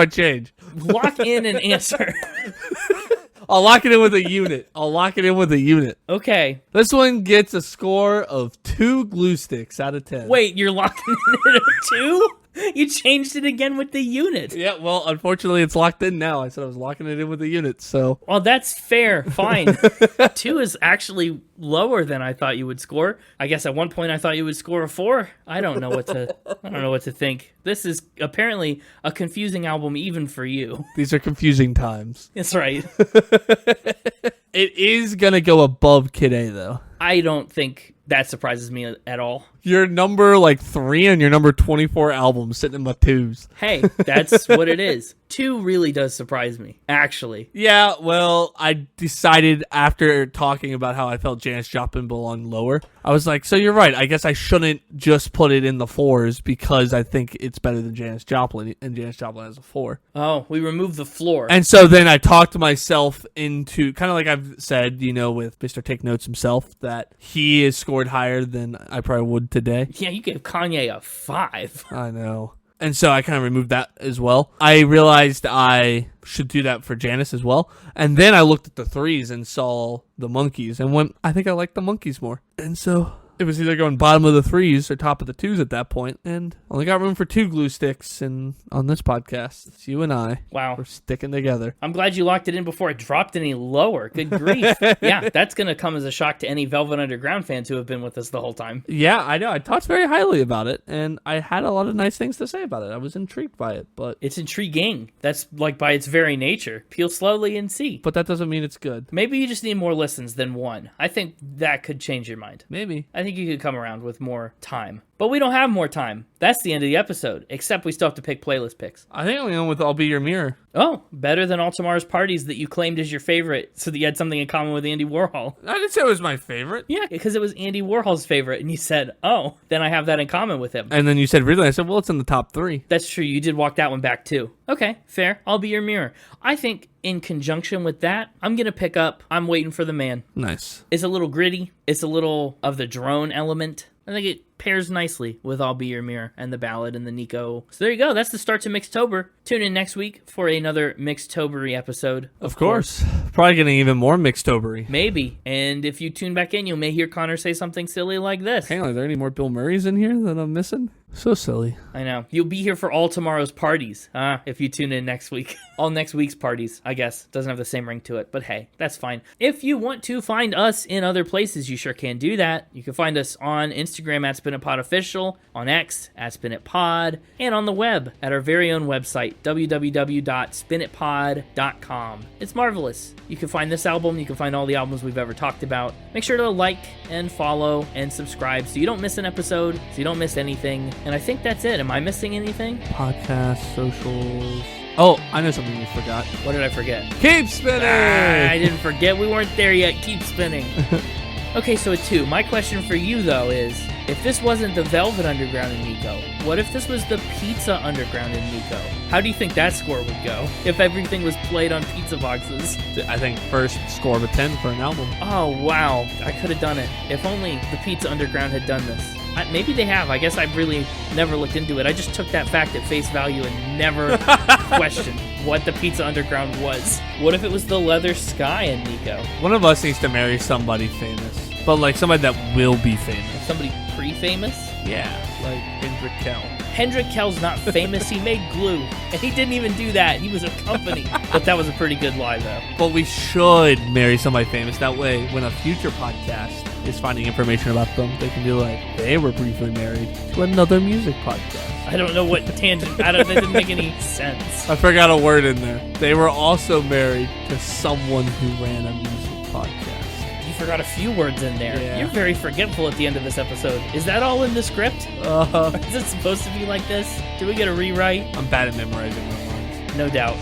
Lock in an answer. I'll lock it in with a unit. Okay. This one gets a score of 2 glue sticks out of 10. Wait, you're locking in at a 2? You changed it again with the unit. Yeah, well, unfortunately, it's locked in now. I said I was locking it in with a unit, so. Well, that's fair. Fine. 2 is actually lower than I thought you would score. I guess at one point I thought you would score a 4. I don't know what to think. This is apparently a confusing album even for you. These are confusing times. That's right. It is going to go above Kid A, though. I don't think that surprises me at all. Your number 3 and your number 24 album sitting in my 2s. Hey, that's what it is. 2 really does surprise me, actually. Yeah, well, I decided after talking about how I felt Janis Joplin belonged lower, I was like, so you're right. I guess I shouldn't just put it in the 4s because I think it's better than Janis Joplin, and Janis Joplin has a 4. Oh, we removed the floor. And so then I talked myself into, kind of like I've said, with Mr. Take Notes himself, that he is scored higher than I probably would today. Yeah, you gave Kanye a 5. I know. And so I kind of removed that as well. I realized I should do that for Janis as well. And then I looked at the 3s and saw the Monkeys and went, I think I like the Monkeys more. And so it was either going bottom of the 3s or top of the 2s at that point, and only got room for 2 glue sticks. And on this podcast, it's you and I. Wow. We're sticking together. I'm glad you locked it in before it dropped any lower. Good grief. Yeah, that's going to come as a shock to any Velvet Underground fans who have been with us the whole time. Yeah, I know. I talked very highly about it, and I had a lot of nice things to say about it. I was intrigued by it, but It's intriguing. That's like by its very nature. Peel slowly and see. but that doesn't mean it's good. Maybe you just need more listens than 1. I think that could change your mind. Maybe. I think you could come around with more time. But we don't have more time. That's the end of the episode, except we still have to pick playlist picks. I think I'm going with I'll Be Your Mirror. Oh, better than All Tomorrow's Parties that you claimed as your favorite so that you had something in common with Andy Warhol. I didn't say it was my favorite. Yeah, because it was Andy Warhol's favorite, and you said, oh, then I have that in common with him. And then you said, really? I said, well, it's in the top 3. That's true. You did walk that one back, too. Okay, fair. I'll be your mirror. I think in conjunction with that, I'm going to pick up I'm Waiting for the Man. Nice. It's a little gritty. It's a little of the drone element. I think it pairs nicely with I'll Be Your Mirror and the ballad and the Nico. So there you go. That's the start to Mixtober. Tune in next week for another Mixtobery episode. Of course. Probably getting even more Mixtobery. Maybe. And if you tune back in, you may hear Connor say something silly like this. Hang on, are there any more Bill Murrays in here that I'm missing? So silly. I know. You'll be here for all tomorrow's parties, if you tune in next week. All next week's parties, I guess. Doesn't have the same ring to it, but hey, that's fine. If you want to find us in other places, you sure can do that. You can find us on Instagram at SpinItPodOfficial, on X at SpinItPod, and on the web at our very own website, www.spinitpod.com. It's marvelous. You can find this album, you can find all the albums we've ever talked about. Make sure to like and follow and subscribe so you don't miss an episode, so you don't miss anything. And I think that's it. Am I missing anything? Podcast, socials. Oh, I know something you forgot. What did I forget? Keep spinning! I didn't forget. We weren't there yet. Keep spinning. Okay, so a 2. My question for you, though, is if this wasn't the Velvet Underground and Nico, what if this was the Pizza Underground and Nico? How do you think that score would go if everything was played on pizza boxes? I think first score of a 10 for an album. Oh, wow. I could have done it. If only the Pizza Underground had done this. Maybe they have. I guess I've really never looked into it. I just took that fact at face value and never questioned what the Pizza Underground was. What if it was the Leather Sky and Nico? One of us needs to marry somebody famous, but like somebody that will be famous. Somebody pre-famous? Yeah, like Hendrik Cale. Hendrik Kel's not famous. He made glue. And he didn't even do that. He was a company. But that was a pretty good lie, though. But we should marry somebody famous. That way, when a future podcast is finding information about them, they can be like, they were briefly married to another music podcast. I don't know what tangent. That didn't make any sense. I forgot a word in there. They were also married to someone who ran a music podcast. You forgot a few words in there. Yeah. You're very forgetful at the end of this episode. Is that all in the script? Is it supposed to be like this? Do we get a rewrite? I'm bad at memorizing my lines. No doubt.